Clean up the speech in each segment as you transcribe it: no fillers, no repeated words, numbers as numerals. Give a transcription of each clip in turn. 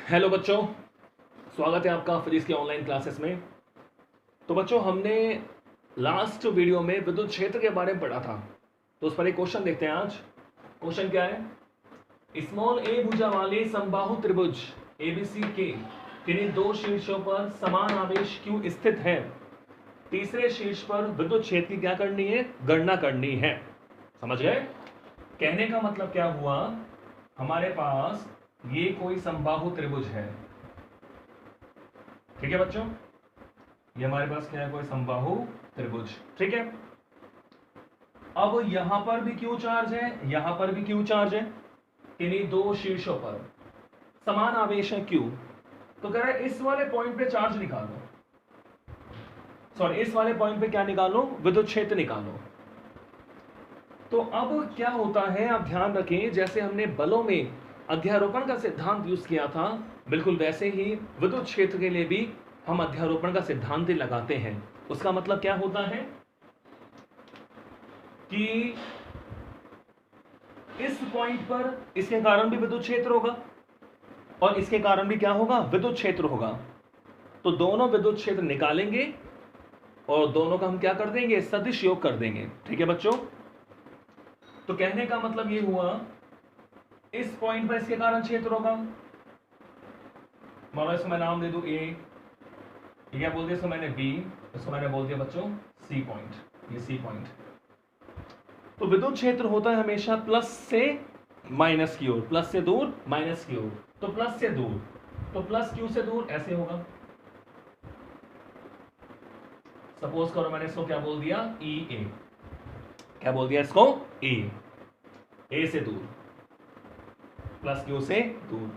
Hello बच्चों, स्वागत है आपका फिजिक्स के ऑनलाइन क्लासेस में। तो बच्चों, हमने लास्ट वीडियो में विद्युत क्षेत्र के बारे में पढ़ा था, तो उस पर एक क्वेश्चन देखते हैं आज। क्वेश्चन क्या है? स्मॉल ए भुजा वाले समबाहु त्रिभुज एबीसी के किन्हीं दो शीर्षों पर समान आवेश क्यू स्थित है। तीसरे शीर्ष पर विद्युत क्षेत्र की क्या करनी है? गणना करनी है। समझ गए? कहने का मतलब क्या हुआ, हमारे पास ये कोई समबाहु त्रिभुज है। ठीक है बच्चों, ये हमारे पास क्या है? कोई समबाहु त्रिभुज। ठीक है, अब यहां पर भी क्यू चार्ज है, यहां पर भी क्यू चार्ज है, इन्हीं दो शीर्षों पर समान आवेश है क्यू। तो कह रहा है इस वाले पॉइंट पे चार्ज निकालो, सॉरी इस वाले पॉइंट पे क्या निकालो? विद्युत क्षेत्र निकालो। तो अब क्या होता है, आप ध्यान रखें, जैसे हमने बलों में अध्यारोपण का सिद्धांत यूज किया था, बिल्कुल वैसे ही विद्युत क्षेत्र के लिए भी हम अध्यारोपण का सिद्धांत लगाते हैं। उसका मतलब क्या होता है कि इस पॉइंट पर इसके कारण भी विद्युत क्षेत्र होगा और इसके कारण भी क्या होगा? विद्युत क्षेत्र होगा। तो दोनों विद्युत क्षेत्र निकालेंगे और दोनों का हम क्या कर देंगे? सदिश योग कर देंगे। ठीक है बच्चों, तो कहने का मतलब ये हुआ, इस पॉइंट पर इसके कारण क्षेत्र होगा। मानो इसको मैं नाम दे दूं ए, क्या बोल दिया इसको मैंने बी, इसको मैंने बोल दिया बच्चों सी पॉइंट, ये सी पॉइंट। तो विद्युत क्षेत्र होता है हमेशा प्लस से माइनस की ओर, प्लस से दूर माइनस की ओर। तो प्लस से दूर, तो प्लस क्यू से दूर ऐसे होगा। सपोज करो मैंने इसको क्या बोल दिया? ई ए। क्या बोल दिया इसको? ए से दूर, प्लस क्यू से दूर।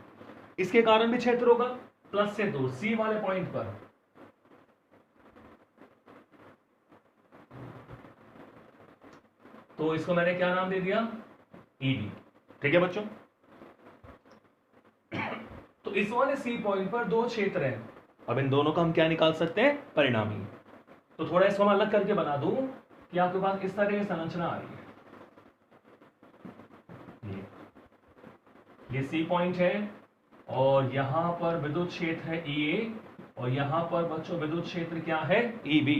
इसके कारण भी क्षेत्र होगा प्लस से दूर, सी वाले पॉइंट पर। तो इसको मैंने क्या नाम दे दिया? ईबी। ठीक है बच्चों, तो इस वाले सी पॉइंट पर दो क्षेत्र हैं। अब इन दोनों का हम क्या निकाल सकते हैं? परिणामी। तो थोड़ा इसको मैं अलग करके बना दूं कि आपके पास इस तरह की संरचना आ रही है। ये सी पॉइंट है और यहां पर विद्युत क्षेत्र है ई, और यहां पर बच्चों विद्युत क्षेत्र क्या है? E B.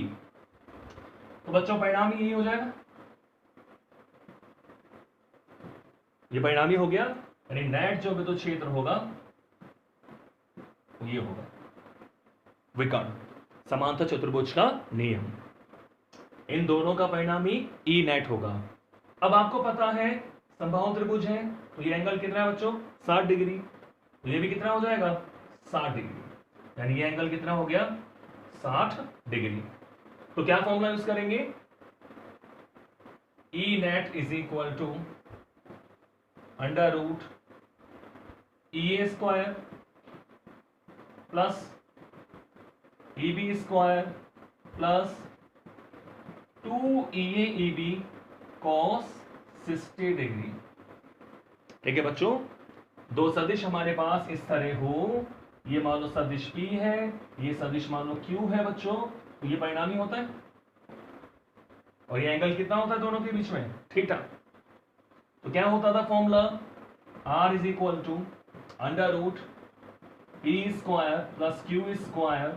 तो बच्चों परिणामी यही हो जाएगा, ये परिणामी हो गया, यानी नेट जो विद्युत क्षेत्र होगा ये होगा विकर्ण समांतर चतुर्भुज का नियम। इन दोनों का परिणामी ई नेट होगा। अब आपको पता है समबाहु त्रिभुज है, तो ये एंगल कितना है बच्चों? 60 डिग्री। तो ये भी कितना हो जाएगा? 60 डिग्री, यानी ये एंगल कितना हो गया? 60 डिग्री। तो क्या फॉर्मूला यूज करेंगे? E net is equal to under root E A square plus E B square plus 2EA/EB cos 60 degree. ठीक है बच्चों, दो सदिश हमारे पास इस तरह हो, ये मान लो सदिश P है, ये सदिश मान लो Q है बच्चों, तो ये परिणामी होता है। और ये एंगल कितना होता है दोनों के बीच में? थीटा। तो क्या होता था formula? R is equal to under root P square plus Q square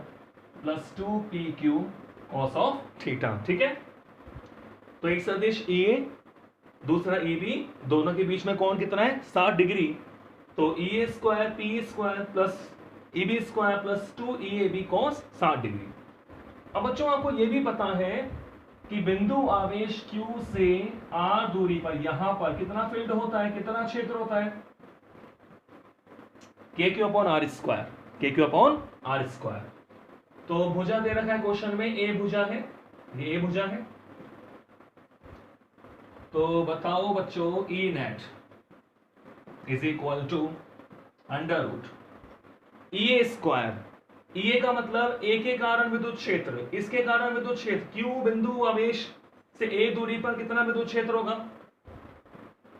plus 2PQ cos of theta. ठीक है, तो एक सदिश ए, दूसरा ई बी, दोनों के बीच में कोण कितना है? 60 डिग्री। तो E A square P square plus E B square plus 2EAB cos 60 degree. अब बच्चों आपको यह भी पता है कि बिंदु आवेश Q से R दूरी पर यहां पर कितना फील्ड होता है, कितना क्षेत्र होता है? KQ/R square, KQ/R square. तो भुजा दे रखा है क्वेश्चन में, ए भुजा है, ये ए भुजा है। तो बताओ बच्चों, E net is equal to under root E A square. E A का मतलब ए के कारण विद्युत क्षेत्र, इसके कारण विद्युत क्षेत्र, क्यू बिंदु आवेश से ए दूरी पर कितना विद्युत क्षेत्र होगा?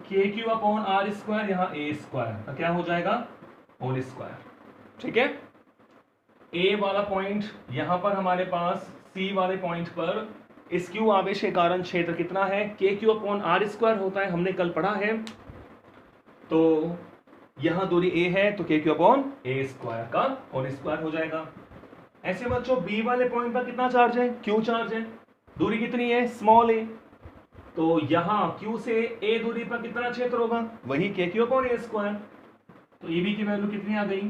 KQ/R स्क्वायर, यहां ए स्क्वायर, तो क्या हो जाएगा? Whole square. ठीक है, ए वाला पॉइंट यहां पर हमारे पास सी वाले पॉइंट पर इस क्यू आवेश के कारण क्षेत्र कितना है? KQ/R स्क्वायर होता है, हमने कल पढ़ा है। तो यहां दूरी a है तो k Q upon a square का होल स्क्वायर हो जाएगा। ऐसे बच्चों बी वाले पॉइंट पर कितना चार्ज है, q चार्ज है, दूरी कितनी है, स्मॉल a, तो यहां q से a दूरी पर कितना क्षेत्र होगा, वही k Q upon a square. तो ए बी की वैल्यू कितनी आ गई,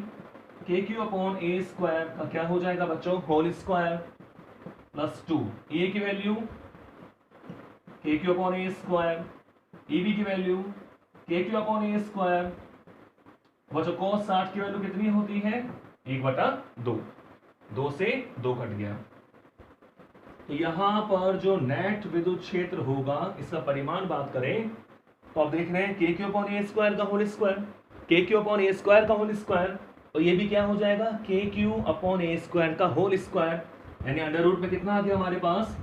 के क्यू अपॉन ए स्क्वायर का क्या हो जाएगा बच्चों, होल स्क्वायर प्लस 2, ए की value K Q upon a square, a b की value K Q upon a square. बच्चों cos 60 की वैल्यू कितनी होती है, 1/2, 2 से 2 कट गया। तो यहां पर जो नेट विद्युत क्षेत्र होगा इसका परिमाण बात करें तो आप देख रहे हैं के क्यू अपॉन ए स्क्वायर का होल स्क्वायर, के क्यू अपॉन ए स्क्वायर का होल स्क्वायर, और ये भी क्या हो जाएगा, के क्यू अपॉन ए स्क्वायर का होल स्क्वायर, यानी अंडर रूट में कितना आ गया हमारे पास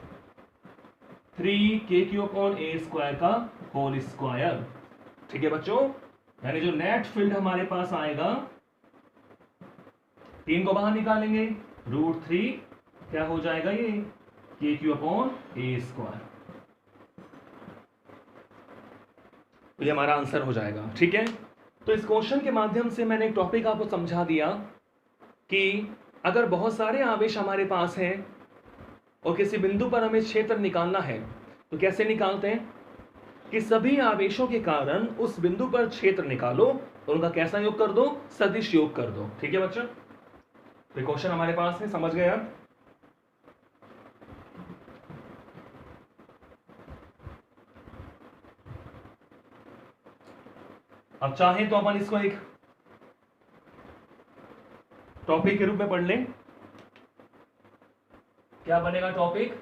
3 के क्यू अपॉन ए स्क्वायर का होल स्क्वायर। ठीक है बच्चों, यानी जो नेट फील्ड हमारे पास आएगा, 3 को बाहर निकालेंगे, √3 क्या हो जाएगा, ये के क्यू अपॉन ए स्क्वायर, तो ये हमारा आंसर हो जाएगा। ठीक है, तो इस क्वेश्चन के माध्यम से मैंने एक टॉपिक आपको समझा दिया कि अगर बहुत सारे आवेश हमारे पास हैं और किसी बिंदु पर हमें क्षेत्र निकालना है तो कैसे निकालते हैं, कि सभी आवेशों के कारण उस बिंदु पर क्षेत्र निकालो और उनका कैसा योग कर दो, सदिश योग कर दो। ठीक है बच्चों, तो क्वेश्चन हमारे पास है, समझ गए आप। अब चाहें तो अपन इसको एक टॉपिक के रूप में पढ़ लें। क्या बनेगा टॉपिक,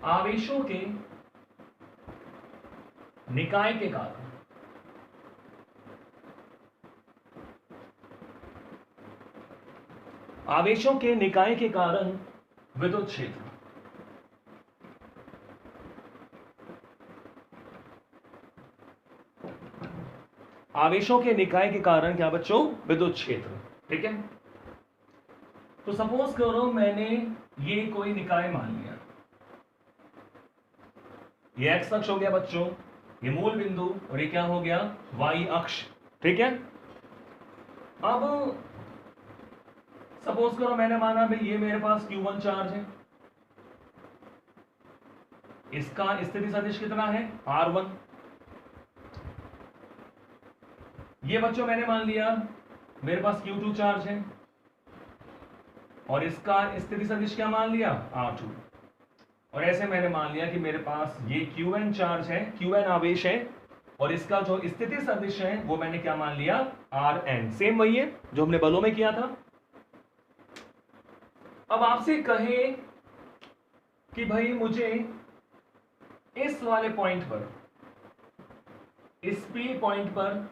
आवेशों के निकाय के कारण आवेशों के निकाय के कारण विद्युत क्षेत्र। आवेशों के निकाय के कारण क्या बच्चों, विद्युत क्षेत्र। ठीक है, तो सपोज करो मैंने ये कोई निकाय मान लिया, ये एक्स अक्ष हो गया बच्चों, ये मूल बिंदु, और ये क्या हो गया, वाई अक्ष। ठीक है, अब सपोज करो मैंने माना भाई ये मेरे पास Q1 चार्ज है, इसका स्थिति सदिश कितना है, R1। ये बच्चों मैंने मान लिया मेरे पास Q2 चार्ज है और इसका स्थिति सदिश क्या मान लिया, R2। और ऐसे मैंने मान लिया कि मेरे पास ये Qn चार्ज है, Qn आवेश है, और इसका जो स्थिति सदिश है वो मैंने क्या मान लिया, Rn। सेम वही है जो हमने बलों में किया था। अब आपसे कहे कि भाई मुझे इस वाले पॉइंट पर, इस P पॉइंट पर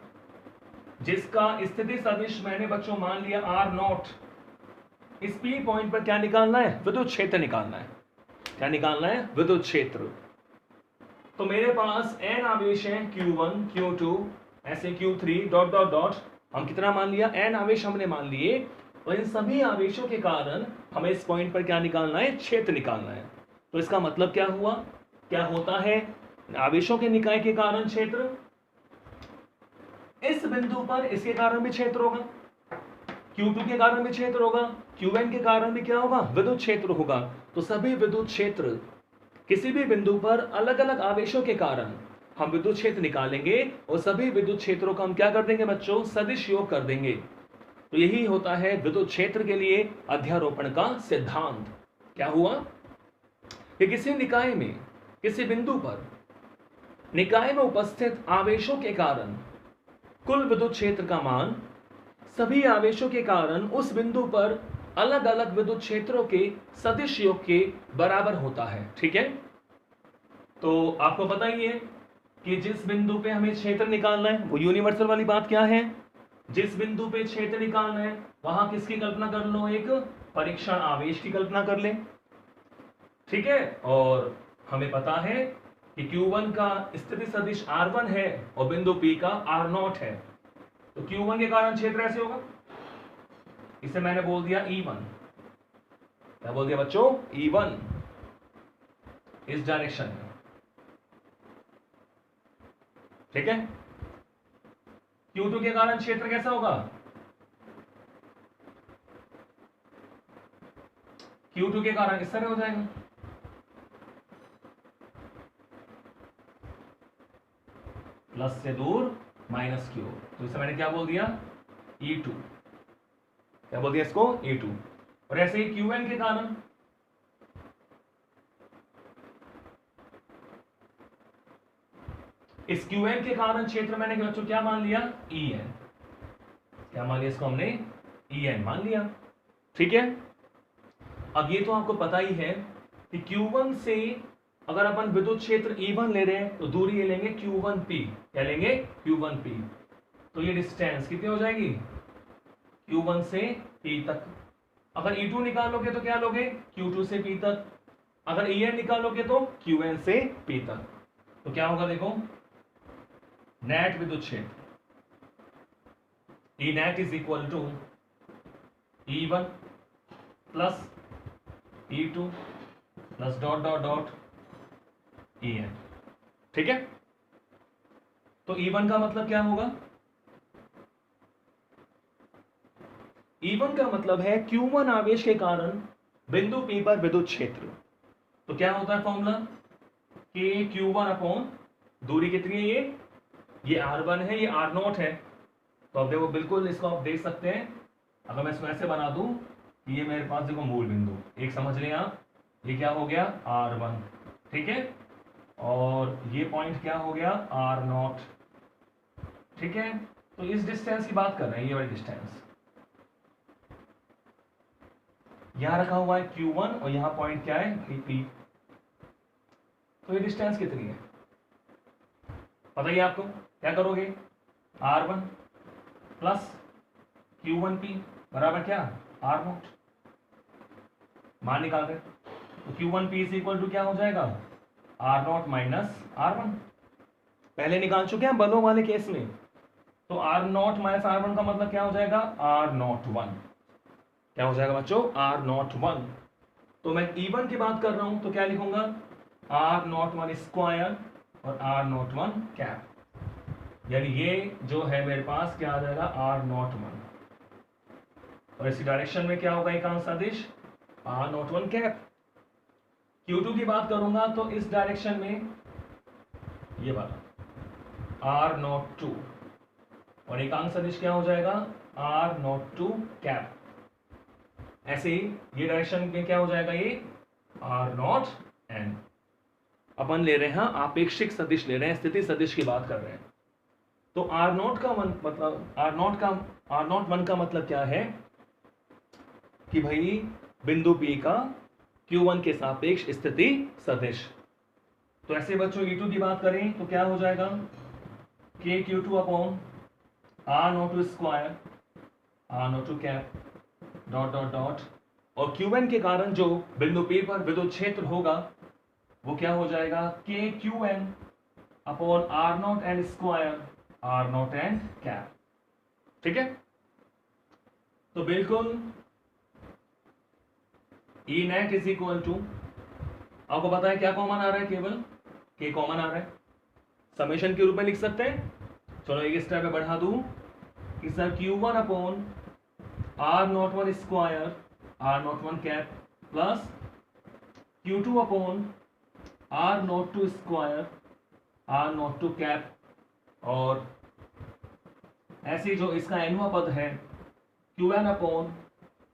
जिसका स्थिति सदिश मैंने बच्चों मान लिया R0, इस P पॉइंट पर क्या निकालना है, विद्युत क्षेत्र निकालना है। क्या निकालना है, विद्युत क्षेत्र। तो मेरे पास n आवेश है, Q1 Q2 ऐसे Q3 डॉट डॉट डॉट, हम कितना मान लिया, n आवेश हमने मान लिए, और इन सभी आवेशों के कारण हमें इस पॉइंट पर क्या निकालना है, क्षेत्र निकालना है। तो इसका मतलब क्या हुआ, क्या होता है, आवेशों के निकाय के कारण क्षेत्र, इस बिंदु पर इसके कारण भी क्षेत्र होगा, Q2 के कारण भी क्षेत्र होगा, Qn के कारण भी क्या होगा, विद्युत क्षेत्र होगा। तो सभी विद्युत क्षेत्र किसी भी बिंदु पर अलग अलग आवेशों के कारण हम विद्युत क्षेत्र निकालेंगे और सभी विद्युत क्षेत्रों का हम क्या कर देंगे बच्चों, सदिश योग कर देंगे। तो यही होता है विद्युत क्षेत्र के लिए अध्यारोपण का सिद्धांत। क्या हुआ कि किसी निकाय में, किसी बिंदु पर निकाय में उपस्थित आवेशों के कारण कुल विद्युत क्षेत्र का मान सभी आवेशों के कारण उस बिंदु पर अलग अलग विद्युत क्षेत्रों के सदिश योग के बराबर होता है। ठीक है, तो आपको पता ही है कि जिस बिंदु पे हमें क्षेत्र निकालना है, वो यूनिवर्सल वाली बात क्या है, जिस बिंदु पे क्षेत्र निकालना है वहां किसकी कल्पना कर लो, एक परीक्षण आवेश की कल्पना कर ले। ठीक है, और हमें पता है कि Q1 का स्थिति सदिश R1 है और बिंदु P का R0 है, तो Q1 के कारण क्षेत्र ऐसे होगा, इसे मैंने बोल दिया E1। क्या बोल दिया बच्चों, E1 इस डायरेक्शन में। ठीक है, Q2 के कारण क्षेत्र कैसा होगा? Q2 के कारण इस तरह हो जाएगा, प्लस से दूर माइनस की ओर। तो इसे मैंने क्या बोल दिया? E2। क्या बोल दिया इसको? E2। और ऐसे ही Qn के कारण, इस Qn के कारण क्षेत्र मैंने बच्चों क्या मान लिया? En। क्या मान लिया इसको हमने? En मान लिया। ठीक है, अब ये तो आपको पता ही है कि Q1 से अगर अपन विद्युत क्षेत्र E1 ले रहे हैं तो दूरी ये लेंगे Q1P। क्या लेंगे? Q1P। तो ये डिस्टेंस कितनी हो जाएगी? Q1 से P तक। अगर E2 निकालोगे तो क्या लोगे? Q2 से P तक। अगर En निकालोगे तो Qn से P तक। तो क्या होगा देखो, नेट विद्युत क्षेत्र E net is equal to E1 plus E2 plus dot dot dot En। ठीक है, तो E1 का मतलब क्या होगा? E1 का मतलब है Q1 आवेश के कारण बिंदु P पर विद्युत क्षेत्र। तो क्या होता है फॉर्मूला? कि Q1 अपॉन दूरी कितनी है? ये R1 है, ये R0 है। तो अब देखो बिल्कुल इसको आप देख सकते हैं, अगर मैं इसको ऐसे बना दूं कि ये मेरे पास देखो मूल बिंदु एक समझ लें आप, ये क्या हो गया? R1। ठीक है, और ये पॉइंट क्या हो गया? R0। ठीक है, तो इस डिस्टेंस की बात कर रहे हैं, ये वाली डिस्टेंस यहां रखा हुआ है Q1 और यहां पॉइंट क्या है? P। तो ये डिस्टेंस कितनी है पता ही आपको? क्या करोगे? R1 प्लस Q1P बराबर क्या? R0। मान निकाल रहे तो Q1P इज इक्वल टू क्या हो जाएगा? R0 minus R1। पहले निकाल चुके हैं बलों वाले केस में, तो R0 माइनस R1 का मतलब क्या हो जाएगा? R01। क्या हो जाएगा बच्चों? R01। तो मैं E1 की बात कर रहा हूं तो क्या लिखूंगा? R01 स्क्वायर और R01 कैप। यानी ये जो है मेरे पास क्या आ जाएगा? R01। और इसी डायरेक्शन में क्या होगा एक सदिश? R01 cap. Q2 की बात करूंगा तो इस डायरेक्शन में ये वाला R02 और एकांक सदिश क्या हो जाएगा? R02 cap. ऐसे ही ये डायरेक्शन में क्या हो जाएगा? ये R0n। अपन ले रहे हैं आपेक्षिक सदिश ले रहे हैं, स्थिति सदिश की बात कर रहे हैं। तो R0 का मतलब R01 का मतलब क्या है कि भाई बिंदु P का Q1 के सापेक्ष स्थिति सदिश। तो ऐसे बच्चों E2 की बात करें तो क्या हो जाएगा? KQ2 upon R02 square R02 cap dot dot dot, और Qn के कारण जो बिंदु P पर विद्युत क्षेत्र होगा वो क्या हो जाएगा? KQn upon R0n square R0n cap. ठीक है, तो बिल्कुल E net is equal to, आपको पता है क्या कॉमन आ रहा है? केवल K कॉमन आ रहा है, समेशन के रूप में लिख सकते हैं। चलो एक स्टेप में बढ़ा दूं कि sir Q1 upon R01 square R01 cap plus Q2 upon R02 square R02 cap, और ऐसे जो इसका एनुआ पद है Qn upon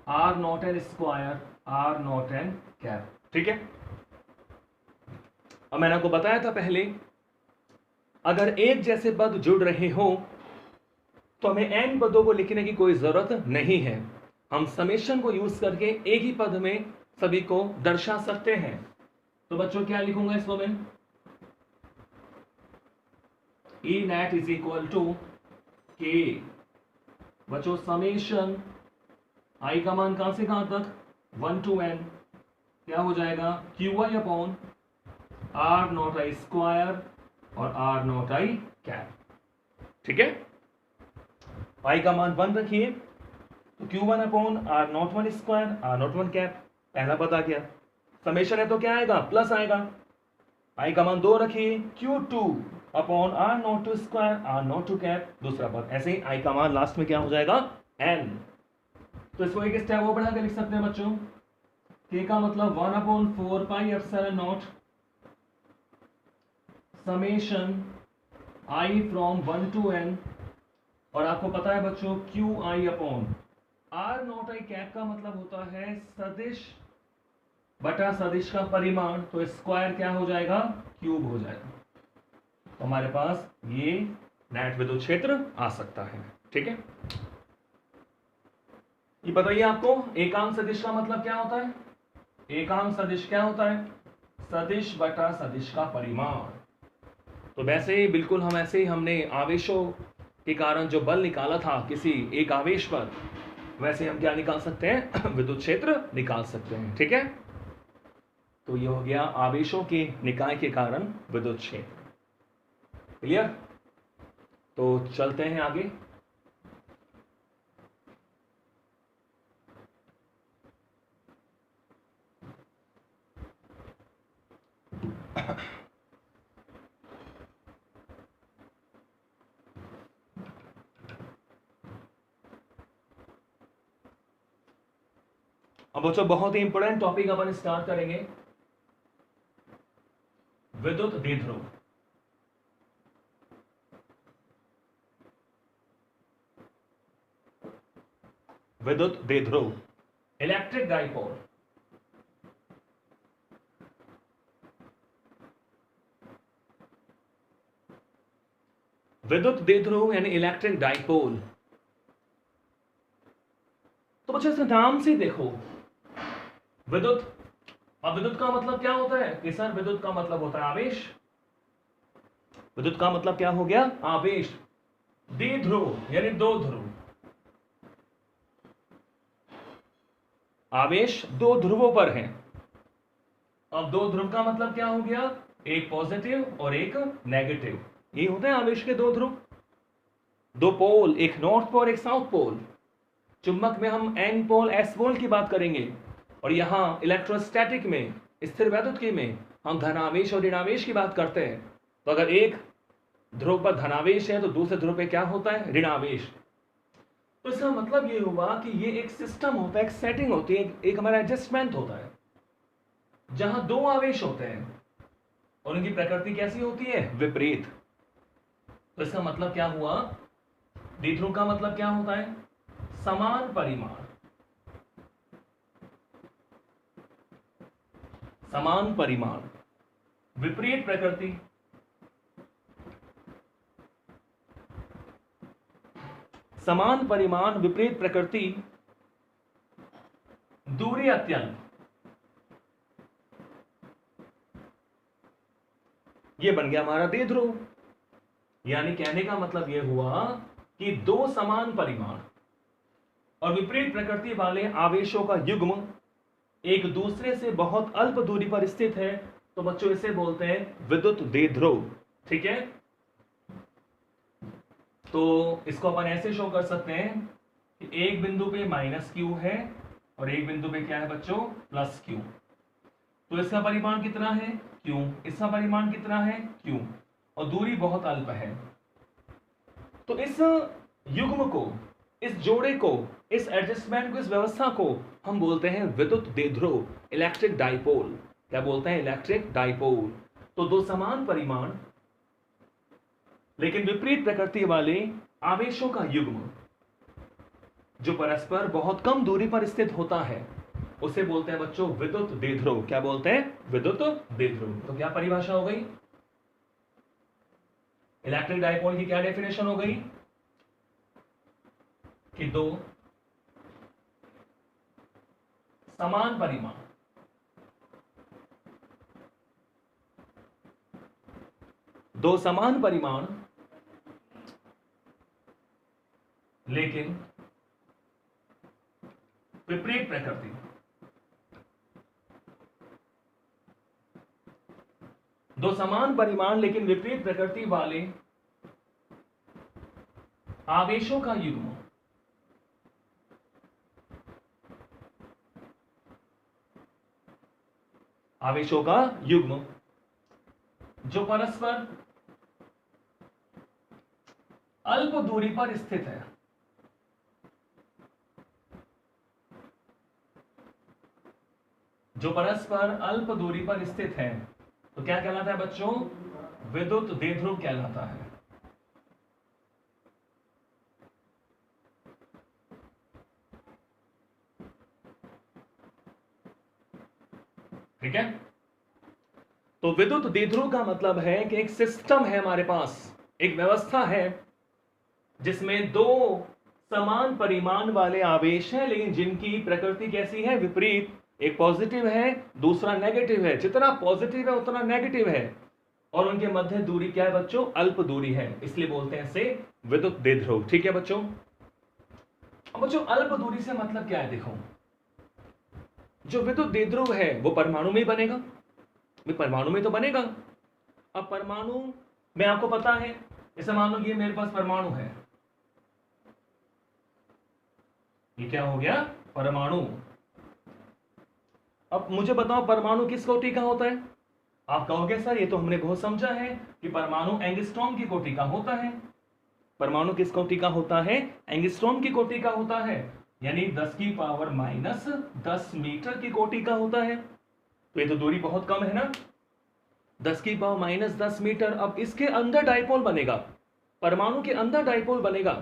R0n square R0n cap. ठीक है, अब मैंने आपको बताया था पहले, अगर एक जैसे पद जुड़ रहे हो तो हमें n पदों को लिखने की कोई जरूरत नहीं है, हम समेशन को यूज करके एक ही पद में सभी को दर्शा सकते हैं। तो बच्चों क्या लिखूंगा इसको मैं? E net is equal to K बच्चों समेशन I का मान कहां से कहां तक? 1 to n। क्या हो जाएगा? QI अपॉन R0I स्क्वायर और R0I कैप। ठीक है, I का मान 1 रखिए तो Q1 upon R01 square R01 cap, पहला पद आ गया। समेशन है तो क्या आएगा? प्लस आएगा। आई का मान 2 रखिए, Q2 upon R naught two square, R naught two cap दूसरा पद। ऐसे ही आई का मान लास्ट में क्या हो जाएगा, N। तो इसको एक स्टेप वो बढ़ा के लिख सकते हैं बच्चों, K का मतलब 1/4 pi epsilon not summation I from 1 to N, और आपको पता है बच्चों QI upon R not I cap का मतलब होता है सदिश बटा सदिश का परिमाण, तो स्क्वायर क्या हो जाएगा, क्यूब हो जाएगा। तो हमारे पास ये नेट विद्युत क्षेत्र आ सकता है। ठीक है, ये बताइए आपको एकांक सदिश का मतलब क्या होता है। एकांक सदिश क्या होता है, सदिश बटा सदिश का परिमाण। तो वैसे ही बिल्कुल हम ऐसे ही हमने आवेशों के कारण जो बल निकाला था किसी एक आवेश पर, वैसे हम क्या निकाल सकते हैं, विद्युत क्षेत्र निकाल सकते हैं। ठीक है, तो ये हो गया आवेशों के निकाय के कारण विद्युत क्षेत्र। क्लियर, तो चलते हैं आगे। अब बच्चों बहुत ही इंपॉर्टेंट टॉपिक अपन स्टार्ट करेंगे, विद्युत द्विध्रुव। विद्युत द्विध्रुव, इलेक्ट्रिक डाइपोल। विद्युत द्विध्रुव यानी इलेक्ट्रिक डाइपोल। तो बच्चों इसके नाम से देखो, विद्युत, अब विद्युत का मतलब क्या होता है कि सर विद्युत का मतलब होता है आवेश। विद्युत का मतलब क्या हो गया, आवेश। द्विध्रुव यानी दो ध्रुव, आवेश दो ध्रुवों पर है। अब दो ध्रुव का मतलब क्या हो गया, एक पॉजिटिव और एक नेगेटिव, ये होते हैं आवेश के दो ध्रुव। दो पोल, एक नॉर्थ पोल एक साउथ पोल। चुंबक में हम एन पोल एस पोल की बात करेंगे, और यहां इलेक्ट्रोस्टैटिक में, स्थिर वैद्युतिकी में हम धनावेश और ऋणावेश की बात करते हैं। तो अगर एक ध्रुव पर धनावेश है तो दूसरे ध्रुव पे क्या होता है, ऋणावेश। तो इसका मतलब ये हुआ कि ये एक सिस्टम होता है, एक सेटिंग होती है, एक हमारा एडजस्टमेंट होता है, जहां दो आवेश होते हैं और उनकी प्रकृति कैसी होती है, विपरीत। तो इसका मतलब क्या हुआ, द्विध्रुव का मतलब क्या होता है, समान परिमाण, समान परिमाण, विपरीत प्रकृति। समान परिमाण, विपरीत प्रकृति, दूरी अत्यंत, ये बन गया हमारा द्विध्रुव। यानी कहने का मतलब यह हुआ कि दो समान परिमाण और विपरीत प्रकृति वाले आवेशों का युग्म एक दूसरे से बहुत अल्प दूरी पर स्थित है, तो बच्चों इसे बोलते हैं विद्युत द्विध्रुव। ठीक है, तो इसको अपन ऐसे शो कर सकते हैं कि एक बिंदु पे माइनस क्यू है और एक बिंदु पे क्या है बच्चों, प्लस क्यू। तो इसका परिमाण कितना है, क्यू, इसका परिमाण कितना है, क्यू, और दूरी बहुत अल्प है। तो इस युग्म को, इस जोड़े को, इस एडजस्टमेंट को, इस व्यवस्था को हम बोलते हैं विद्युत द्विध्रुव, इलेक्ट्रिक डाइपोल। क्या बोलते हैं, इलेक्ट्रिक डाइपोल। तो दो समान परिमाण लेकिन विपरीत प्रकृति वाले आवेशों का युग्म जो परस्पर बहुत कम दूरी पर स्थित होता है, उसे बोलते हैं बच्चों विद्युत द्विध्रुव। क्या बोलते हैं, विद्युत द्विध्रुव। तो क्या परिभाषा हो गई, इलेक्ट्रिक डाइपोल की क्या डेफिनेशन हो गई कि दो समान परिमाण लेकिन विपरीत प्रकृति, दो समान परिमाण लेकिन विपरीत प्रकृति वाले आवेशों का युग्म आवेशों का युग्म जो परस्पर अल्प दूरी पर स्थित है, जो परस्पर अल्प दूरी पर स्थित है, तो क्या कहलाता है बच्चों? विद्युत द्विध्रुव कहलाता है। ठीक है, तो विद्युत द्विध्रुव का मतलब है कि एक सिस्टम है हमारे पास, एक व्यवस्था है जिसमें दो समान परिमाण वाले आवेश हैं, लेकिन जिनकी प्रकृति कैसी है? विपरीत। एक पॉजिटिव है, दूसरा नेगेटिव है। जितना पॉजिटिव है उतना नेगेटिव है, और उनके मध्य दूरी क्या है बच्चों? अल्प दूरी है, इसलिए बोलते हैं इसे विद्युत द्विध्रुव। ठीक है बच्चों। अब बच्चों अल्प दूरी से मतलब क्या है? देखो, जो विद्युत द्विध्रुव है वो परमाणु में ही बनेगा, परमाणु में तो बनेगा। अब परमाणु में आपको पता है, जैसे मान लो ये मेरे पास परमाणु है, ये क्या हो गया? परमाणु। अब मुझे बताओ परमाणु किस कोटि का होता है? आप कहोगे सर ये तो हमने बहुत समझा है कि परमाणु एंगस्ट्रॉम की कोटि का होता है। परमाणु किस कोटि का होता है? एंगस्ट्रॉम की कोटि का होता है, यानी 10 की पावर माइनस 10 मीटर की कोटि का होता है। तो ये तो दूरी बहुत कम है ना, 10 की पावर माइनस 10 मीटर। अब इसके अंदर डाइपोल बनेगा, परमाणु के अंदर डाइपोल बनेगा,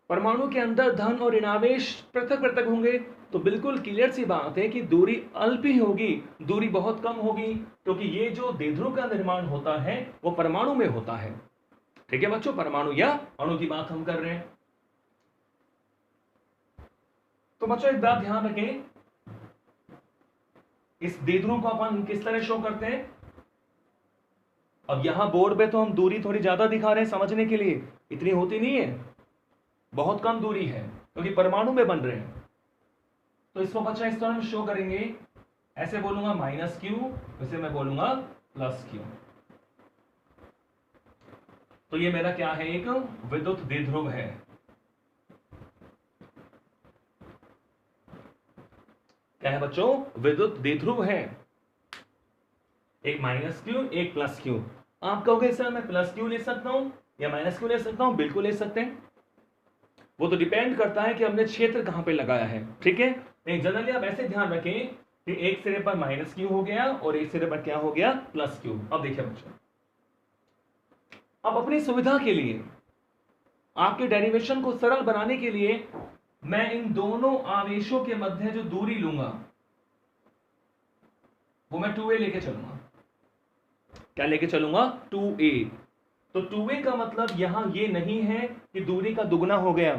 परमाणु के अंदर धन और ऋणावेश पृथक पृथक होंगे, तो बिल्कुल क्लियर सी बात है कि दूरी अल्प ही होगी, दूरी बहुत कम होगी, क्योंकि ये जो द्विध्रुव का निर्माण होता है वो परमाणु में होता है। ठीक है बच्चों, परमाणु या अणु की बात हम कर रहे हैं। तो बच्चों एक बात ध्यान रखें, इस द्विध्रुव को अपन किस तरह शो करते हैं? अब यहां बोर्ड पे तो हम दूरी थोड़ी ज्यादा दिखा रहे हैं समझने के लिए, इतनी होती नहीं है, बहुत कम दूरी है, क्योंकि परमाणु में बन रहे हैं। तो इसको बच्चा इस तरह हम शो करेंगे, ऐसे बोलूंगा माइनस क्यू, वैसे मैं बोलूंगा प्लस क्यू। तो ये मेरा क्या है? एक विद्युत द्विध्रुव है। क्या है बच्चों? विद्युत द्विध्रुव है, एक माइनस क्यू एक प्लस क्यू। आप कहोगे सर मैं प्लस क्यू ले सकता हूं या माइनस क्यू ले सकता हूं? बिल्कुल ले सकते हैं, वो तो डिपेंड करता है कि हमने क्षेत्र कहां पे लगाया है। ठीक है, नहीं जनरली आप ऐसे ध्यान रखें कि एक सिरे पर माइनस क्यू हो गया और एक सिरे पर क्या हो गया? Plus Q. अब देखिए बच्चों, अब अपनी सुविधा के लिए, आपके डेरिवेशन को सरल बनाने के लिए, मैं इन दोनों आवेशों के मध्य जो दूरी लूंगा वो मैं 2a लेके चलूंगा। क्या लेके चलूंगा? 2a। तो 2a का मतलब यहां ये नहीं है कि दूरी का दुगना हो गया।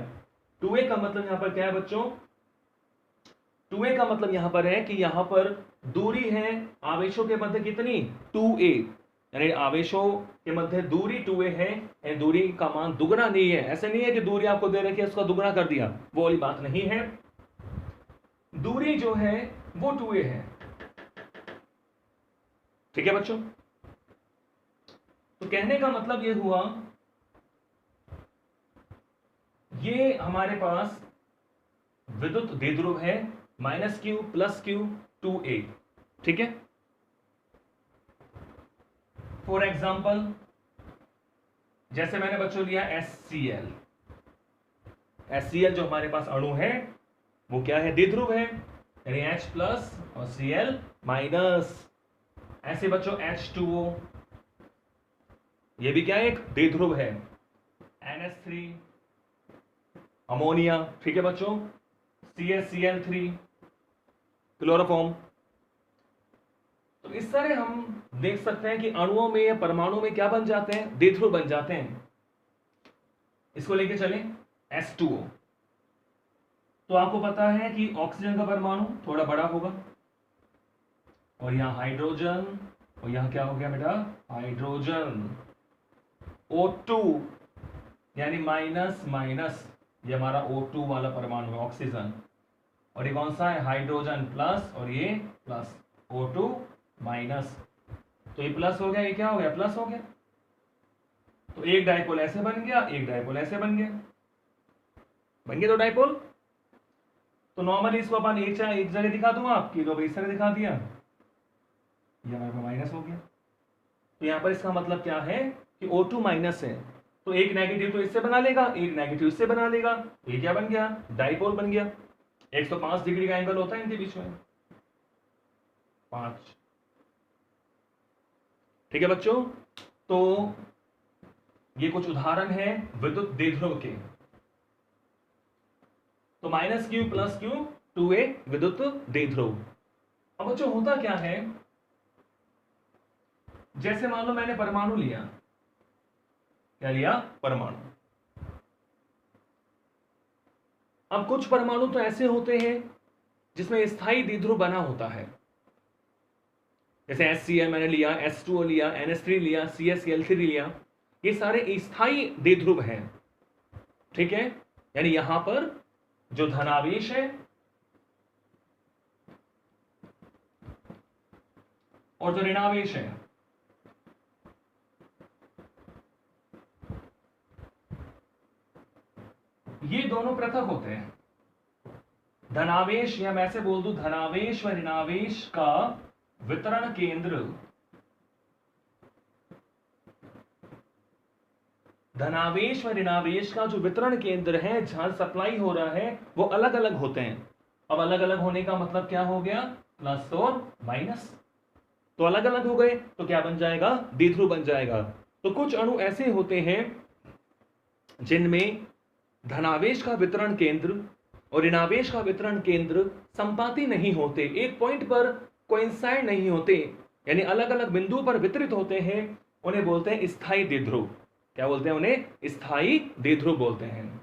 2a का मतलब यहां पर क्या है बच्चों? 2a का मतलब यहां पर है कि यहां पर दूरी है आवेशों के मध्य कितनी? 2a, यानी आवेशों के मध्य दूरी 2a है, दूरी का मान दुगना नहीं है। ऐसे नहीं है कि दूरी आपको दे रखी है उसका दुगना कर दिया, वो वाली बात नहीं है। दूरी जो है वो 2a है। ठीक है बच्चों, तो कहने का मतलब ये हुआ, ये हमारे पास विद्युत द्विध्रुव है, minus Q plus Q 2a। ठीक है, फॉर एग्जाम्पल जैसे मैंने बच्चों लिया HCl। HCl जो हमारे पास अणु है वो क्या है? द्विध्रुव है, यानी H प्लस और Cl माइनस। ऐसे बच्चों H2O, ये भी क्या है? एक द्विध्रुव है। NH3 ammonia. ठीक है बच्चों, CaCl3 क्लोरोफॉर्म। तो इस तरह हम देख सकते हैं कि अणुओं में या परमाणु में क्या बन जाते हैं? द्विध्रुव बन जाते हैं। इसको लेके चलें H2O। तो आपको पता है कि ऑक्सीजन का परमाणु थोड़ा बड़ा होगा, और यहां हाइड्रोजन, और यहां क्या हो गया बेटा? हाइड्रोजन। O2 यानी माइनस माइनस, ये हमारा O2 वाला परमाणु है, ऑक्सीजन। और ये कौन सा है? हाइड्रोजन प्लस, और ये प्लस, O2 माइनस। तो ये प्लस हो गया, ये क्या हो गया? प्लस हो गया। तो एक डाइपोल ऐसे बन गया, एक डाइपोल ऐसे बन गया, बन गया दो डाइपोल। तो नॉर्मली इसको अपन एक जगह दिखा दूंगा आपकी, तो इस तरह दिखा दिया, ये हमारे पास माइनस हो गया। तो यहां पर इसका मतलब क्या है कि O2 माइनस है, तो एक नेगेटिव तो इससे बना लेगा, एक नेगेटिव इससे बना लेगा, तो ये क्या बन गया, डाइपोल बन गया। 105 डिग्री का एंगल होता है इनके बीच में, 5। ठीक है बच्चों, तो ये कुछ उदाहरण है विद्युत द्विध्रुव के। तो -q + q 2a विद्युत द्विध्रुव। अब बच्चों होता क्या है, जैसे मान लो मैंने परमाणु लिया, क्या लिया, परमाणु। अब कुछ परमाणु तो ऐसे होते हैं जिसमें स्थायी द्विध्रुव बना होता है, जैसे HCl मैंने लिया, H2O लिया, NH3 लिया, CaCl3 लिया, ये सारे स्थायी द्विध्रुव हैं। ठीक है, यानी यहां पर जो धनावेश है और जो ऋणावेश है, ये दोनों पृथक होते हैं। धनावेश, या मैं ऐसे बोल दूं, धनावेश व ऋणावेश का वितरण केंद्र, धनावेश व ऋणावेश का जो वितरण केंद्र है, जहां सप्लाई हो रहा है, वो अलग अलग होते हैं। अब अलग अलग होने का मतलब क्या हो गया, प्लस और माइनस। तो अलग अलग हो गए तो क्या बन जाएगा, द्विध्रुव बन जाएगा। तो कुछ अणु ऐसे होते हैं जिनमें धनावेश का वितरण केंद्र और ऋणावेश का वितरण केंद्र संपाती नहीं होते, एक पॉइंट पर कोइंसाइड नहीं होते, यानी अलग अलग बिंदु पर वितरित होते हैं। उन्हें बोलते हैं स्थायी द्विध्रुव। क्या बोलते हैं उन्हें, स्थायी द्विध्रुव बोलते हैं।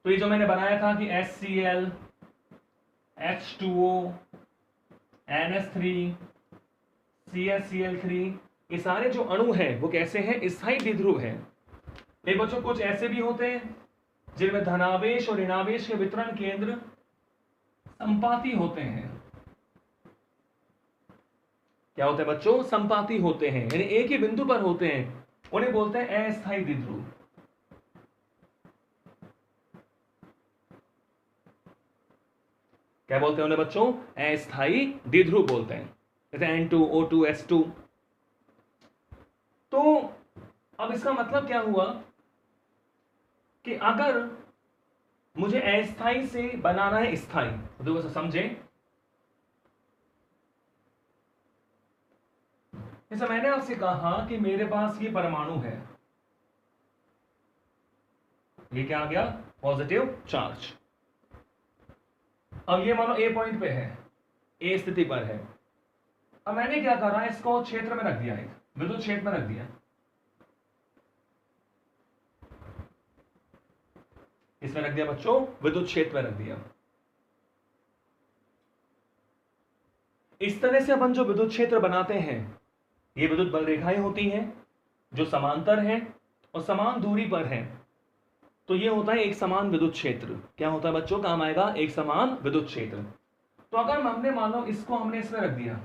तो ये जो मैंने बनाया था कि HCl, H2O, NH3, CaCl3, ये सारे जो अणु हैं वो कैसे हैं, स्थायी द्विध्रुव हैं। ये बच्चों कुछ ऐसे भी होते हैं जिनमें धनावेश और ऋणावेश के वितरण केंद्र संपाती होते हैं। क्या होते हैं बच्चों, संपाती होते हैं, यानी एक ही बिंदु पर होते हैं, उन्हें बोलते हैं अस्थायी द्विध्रुव। क्या बोलते हैं उन्हें बच्चों, अस्थायी द्विध्रुव बोलते हैं, जैसे N2O2 S2। तो अब इसका मतलब क्या हुआ कि अगर मुझे अस्थायी से बनाना है स्थायी, तो देखो समझे, जैसे मैंने आपसे कहा कि मेरे पास ये परमाणु है, ये क्या आ गया, पॉजिटिव चार्ज। अब ये मानो ए पॉइंट पे है, ए स्थिति पर है। अब मैंने क्या करा, इसको क्षेत्र में रख दिया, एक विद्युत क्षेत्र में रख दिया। इसमें रख दिया बच्चों, विद्युत क्षेत्र में रख दिया। इस तरह से अपन जो विद्युत क्षेत्र बनाते हैं, ये विद्युत बल रेखाएं होती हैं जो समांतर हैं और समान दूरी पर हैं। तो ये होता है एक समान विद्युत क्षेत्र। क्या होता है बच्चों, काम आएगा एक समान विद्युत क्षेत्र। तो अगर हमने मानो इसको हमने इसमें रख दिया,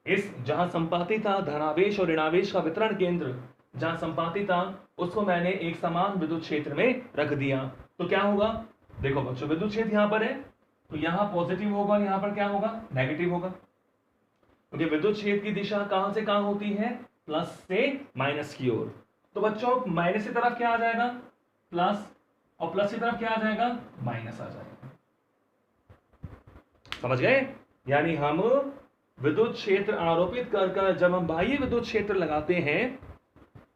इस जहां संपाती था धनावेश और ऋणावेश का वितरण केंद्र जहां संपाती था, उसको मैंने एक समान विद्युत क्षेत्र में रख दिया, तो क्या होगा, देखो बच्चों विद्युत क्षेत्र यहां पर है, तो यहां पॉजिटिव होगा, यहां पर क्या होगा, नेगेटिव होगा, क्योंकि विद्युत क्षेत्र की दिशा कहां से कहां होती है, प्लस से माइनस की ओर। तो बच्चों माइनस की तरफ क्या आ जाएगा, प्लस, और प्लस की तरफ क्या आ जाएगा, माइनस आ जाएगा। समझ गए, यानी हम विद्युत क्षेत्र आरोपित कर जब हम बाह्य विद्युत क्षेत्र लगाते हैं,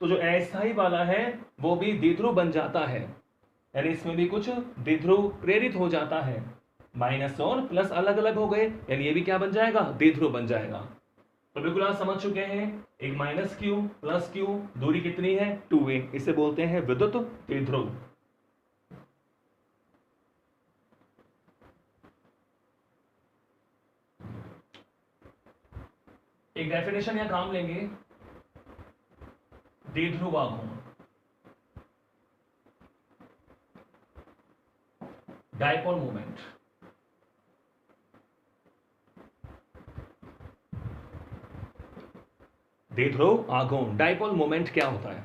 तो जो अस्थायी वाला है वो भी द्विध्रुव बन जाता है, यानी इसमें भी कुछ द्विध्रुव प्रेरित हो जाता है। माइनस और प्लस अलग अलग हो गए, यानी ये भी क्या बन जाएगा, द्विध्रुव बन जाएगा। तो बिल्कुल आप समझ चुके हैं, एक -q + q, दूरी कितनी है, 2a, इसे बोलते हैं विद्युत द्विध्रुव। एक डेफिनेशन या काम लेंगे, द्विध्रुव आघूर्ण, डाइपोल मोमेंट। द्विध्रुव आघूर्ण, डाइपोल मोमेंट क्या होता है।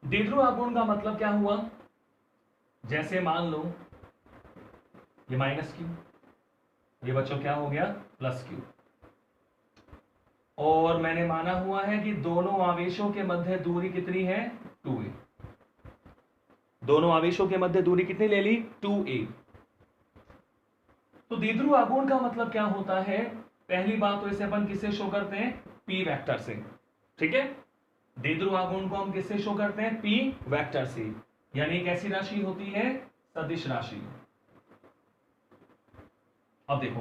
द्विध्रुव आघूर्ण का मतलब क्या हुआ जैसे मान लो ये माइनस क्यू, ये बच्चों क्या हो गया प्लस क्यू, और मैंने माना हुआ है कि दोनों आवेशों के मध्य दूरी कितनी है 2a। दोनों आवेशों के मध्य दूरी कितनी ले ली 2a। तो द्विध्रुव आघूर्ण का मतलब क्या होता है, पहली बात तो इसे अपन किससे शो करते हैं p वेक्टर से, ठीक है। द्विध्रुव आघूर्ण को हम किससे शो करते हैं p वेक्टर से, यानी एक ऐसी राशि होती है सदिश राशि। अब देखो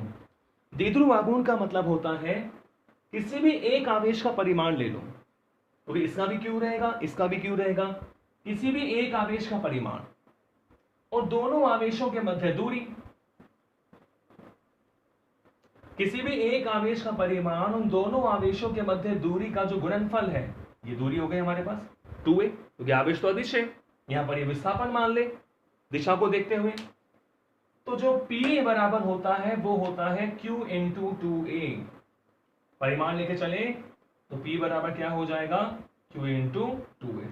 द्विध्रुव आघूर्ण का मतलब होता है किसी भी एक आवेश का परिमाण ले लो, तो इसका भी क्यू रहेगा, इसका भी क्यू रहेगा, किसी भी एक आवेश का परिमाण और दोनों आवेशों के मध्य दूरी, किसी भी एक आवेश का परिमाण उन दोनों आवेशों के मध्य दूरी का जो गुणनफल है, ये दूरी हो गई हमारे पास 2a, क्योंकि आवेश तो अदिश है, यहां पर ये विस्थापन मान ले दिशा को देखते हुए। तो जो p बराबर होता है वो होता है q इंटू 2a। परिमाण लेके चले तो p बराबर क्या हो जाएगा q इंटू 2a।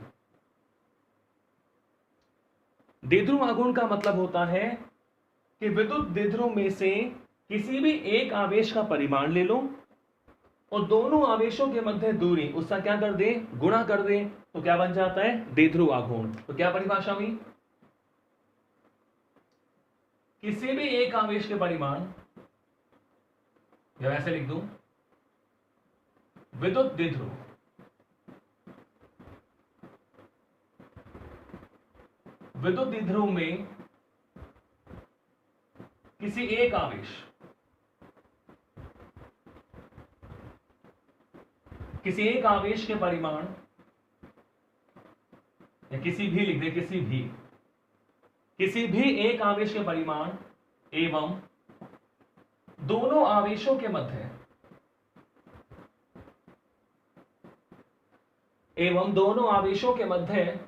द्विध्रुव आघूर्ण का मतलब होता है कि विद्युत द्विध्रुव में से किसी भी एक आवेश का परिमाण ले लो और दोनों आवेशों के मध्य दूरी उसका क्या कर दे गुणा कर दे, तो क्या बन जाता है द्विध्रुव आघूर्ण। तो क्या परिभाषा हुई, किसी भी एक आवेश के परिमाण, या ऐसे लिख दूं विद्युत द्विध्रुव, विद्युत द्विध्रुव में किसी एक आवेश, किसी एक आवेश के परिमाण, या किसी भी लिख दे किसी भी एक आवेश के परिमाण एवं दोनों आवेशों के मध्य, एवं दोनों आवेशों के मध्य,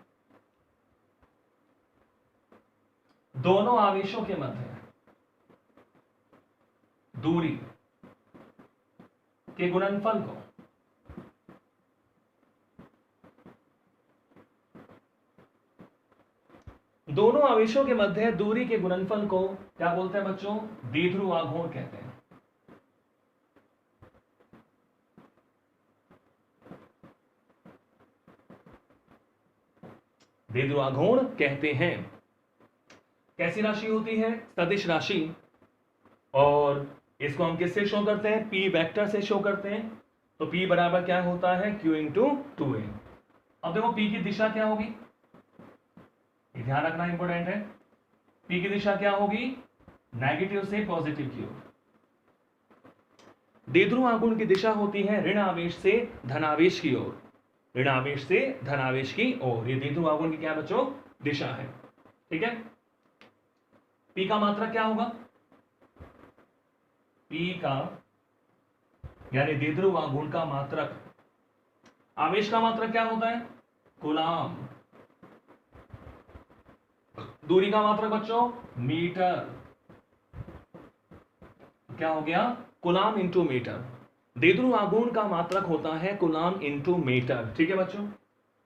दोनों आवेशों के मध्य दूरी के गुणनफल को दोनों आवेशों के मध्य दूरी के गुणनफल को क्या बोलते हैं बच्चों द्विध्रुव आघूर्ण कहते हैं। द्विध्रुव आघूर्ण कहते हैं। कैसी राशि होती है सदिश राशि, और इसको हम किससे शो करते हैं p वेक्टर से शो करते हैं। तो p बराबर क्या होता है q इंटू 2a। अब देखो p की दिशा क्या होगी, ये ध्यान रखना इंपॉर्टेंट है। p की दिशा क्या होगी नेगेटिव से पॉजिटिव की ओर। द्विध्रुव आघूर्ण की दिशा होती है ऋण आवेश से धनावेश की ओर, ऋण आवेश से धनावेश की ओर। ये द्विध्रुव आघूर्ण की क्या बच्चों दिशा है, ठीक है। p का मात्रक क्या होगा, p का यानी द्विध्रुव आघूर्ण का मात्रक, आवेश का मात्रक क्या होता है कूलाम, दूरी का मात्रक बच्चों मीटर, क्या हो गया कूलाम इंटू मीटर। द्विध्रुव आघूर्ण का मात्रक होता है कूलाम इंटू मीटर, ठीक है बच्चों।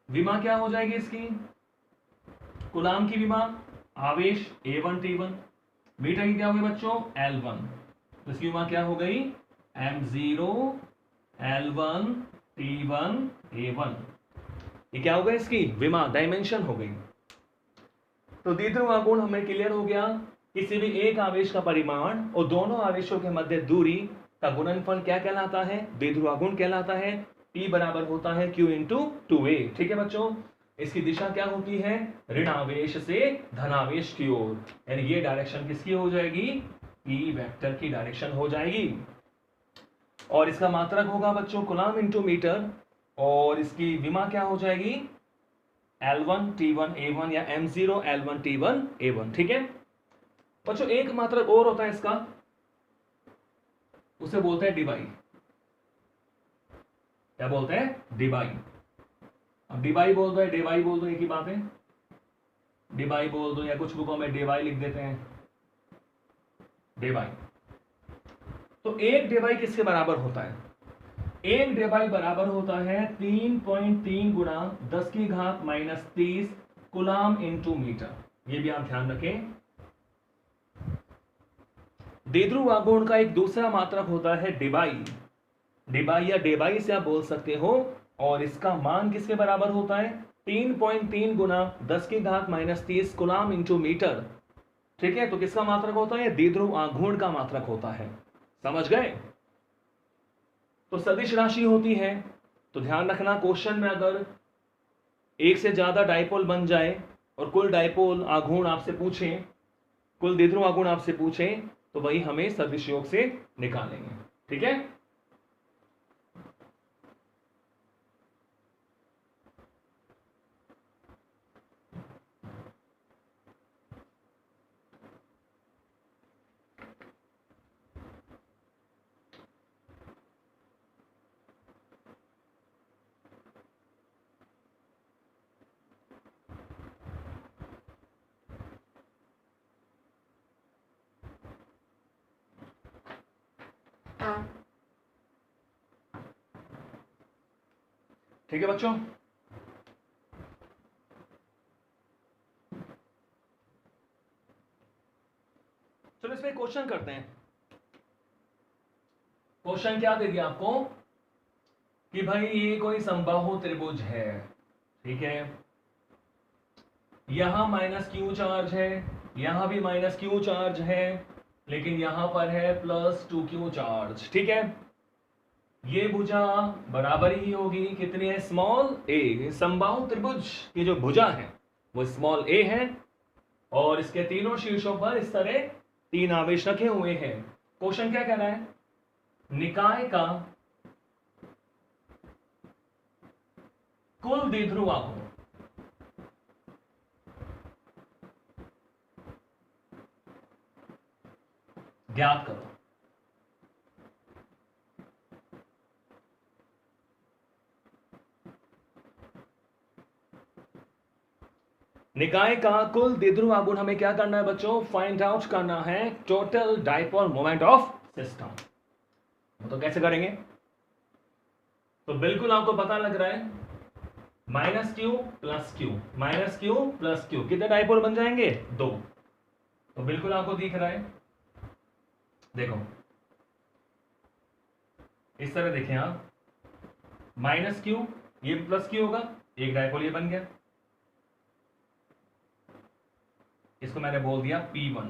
विमा क्या हो जाएगी इसकी, कूलाम की विमा आवेश A1 T1, मीटर की क्या हो गई बच्चों L1, तो इसकी विमा क्या हो गई M0 L1 T1 A1। ये क्या हो गया इसकी विमा डायमेंशन हो गई। तो द्विध्रुव आघूर्ण हमें क्लियर हो गया, किसी भी एक आवेश का परिमाण और दोनों आवेशों के मध्य दूरी का गुणनफल क्या कहलाता है द्विध्रुव आघूर्ण कहलाता है। P बराबर होता है Q इंटू 2a, ठीक है बच्चों। इसकी दिशा क्या होती है ऋण आवेश से धनावेश की ओर, यानी ये डायरेक्शन किसकी हो जाएगी P वेक्टर की डायरेक्शन हो जाएगी। और इसका मात्रक होगा बच्चों कूलाम इंटू मीटर, और इसकी विमा क्या हो जाएगी L1 T1 A1 या M0 L1 T1 A1, ठीक है बच्चों। एक मात्रक और होता है इसका, उसे बोलते हैं डिबाई। क्या बोलते हैं डिबाई। अब डिबाई बोल दो या डिबाई बोल दो एक ही बात है, डिबाई बोल दो या कुछ बुकों में डिबाई लिख देते हैं डिबाई। तो एक डिबाई किसके बराबर होता है, एक डिबाई बराबर होता है 3.3 गुणा 10 की घात -30 कूलाम इंटू मीटर। ये भी आप ध्यान रखें। द्विध्रुव आघूर्ण का एक दूसरा मात्रक होता है डिबाई। डिबाई या डेबाई से आप बोल सकते हो, और इसका मान किसके बराबर होता है? 3.3 गुना 10 की घात -30 कूलाम इंटू मीटर। ठीक है, तो किसका मात्रक होता है? द्विध्रुव आघूर्ण का मात्रक होता है। समझ गए? तो सदिश राशि होती है, तो ध्यान रखना क्वेश्चन में अगर एक से ज्यादा डाइपोल बन जाए और कुल डाइपोल आघूर्ण आपसे पूछे, कुल द्विध्रुव आघूर्ण आपसे पूछे, तो वही हमें सदिश योग से निकालेंगे। ठीक है, ठीक है बच्चों। चलो इसमें क्वेश्चन करते हैं। क्वेश्चन क्या दे दिया आपको कि भाई ये कोई समबाहु त्रिभुज है। ठीक है, यहां -q चार्ज है, यहां भी -q चार्ज है, लेकिन यहां पर है +2q चार्ज। ठीक है, ये भुजा बराबर ही होगी, कितनी है? Small a। समबाहु त्रिभुज की जो भुजा है वो स्मॉल a है, और इसके तीनों शीर्षों पर इस तरह 3 आवेश रखे हुए हैं। क्वेश्चन क्या कह रहा है? निकाय का कुल द्विध्रुव आघूर्ण ज्ञात करो। निकाय का कुल द्विध्रुव आघूर्ण हमें क्या करना है बच्चों? फाइंड आउट करना है total dipole moment of system. तो कैसे करेंगे? तो बिल्कुल आपको पता लग रहा है, -q + q -q + q कितने डाइपोल बन जाएंगे? 2। तो बिल्कुल आपको दिख रहा है, देखो इस तरह देखें आप, -q ये +q होगा, एक डाइपोल ये बन गया, इसको मैंने बोल दिया P1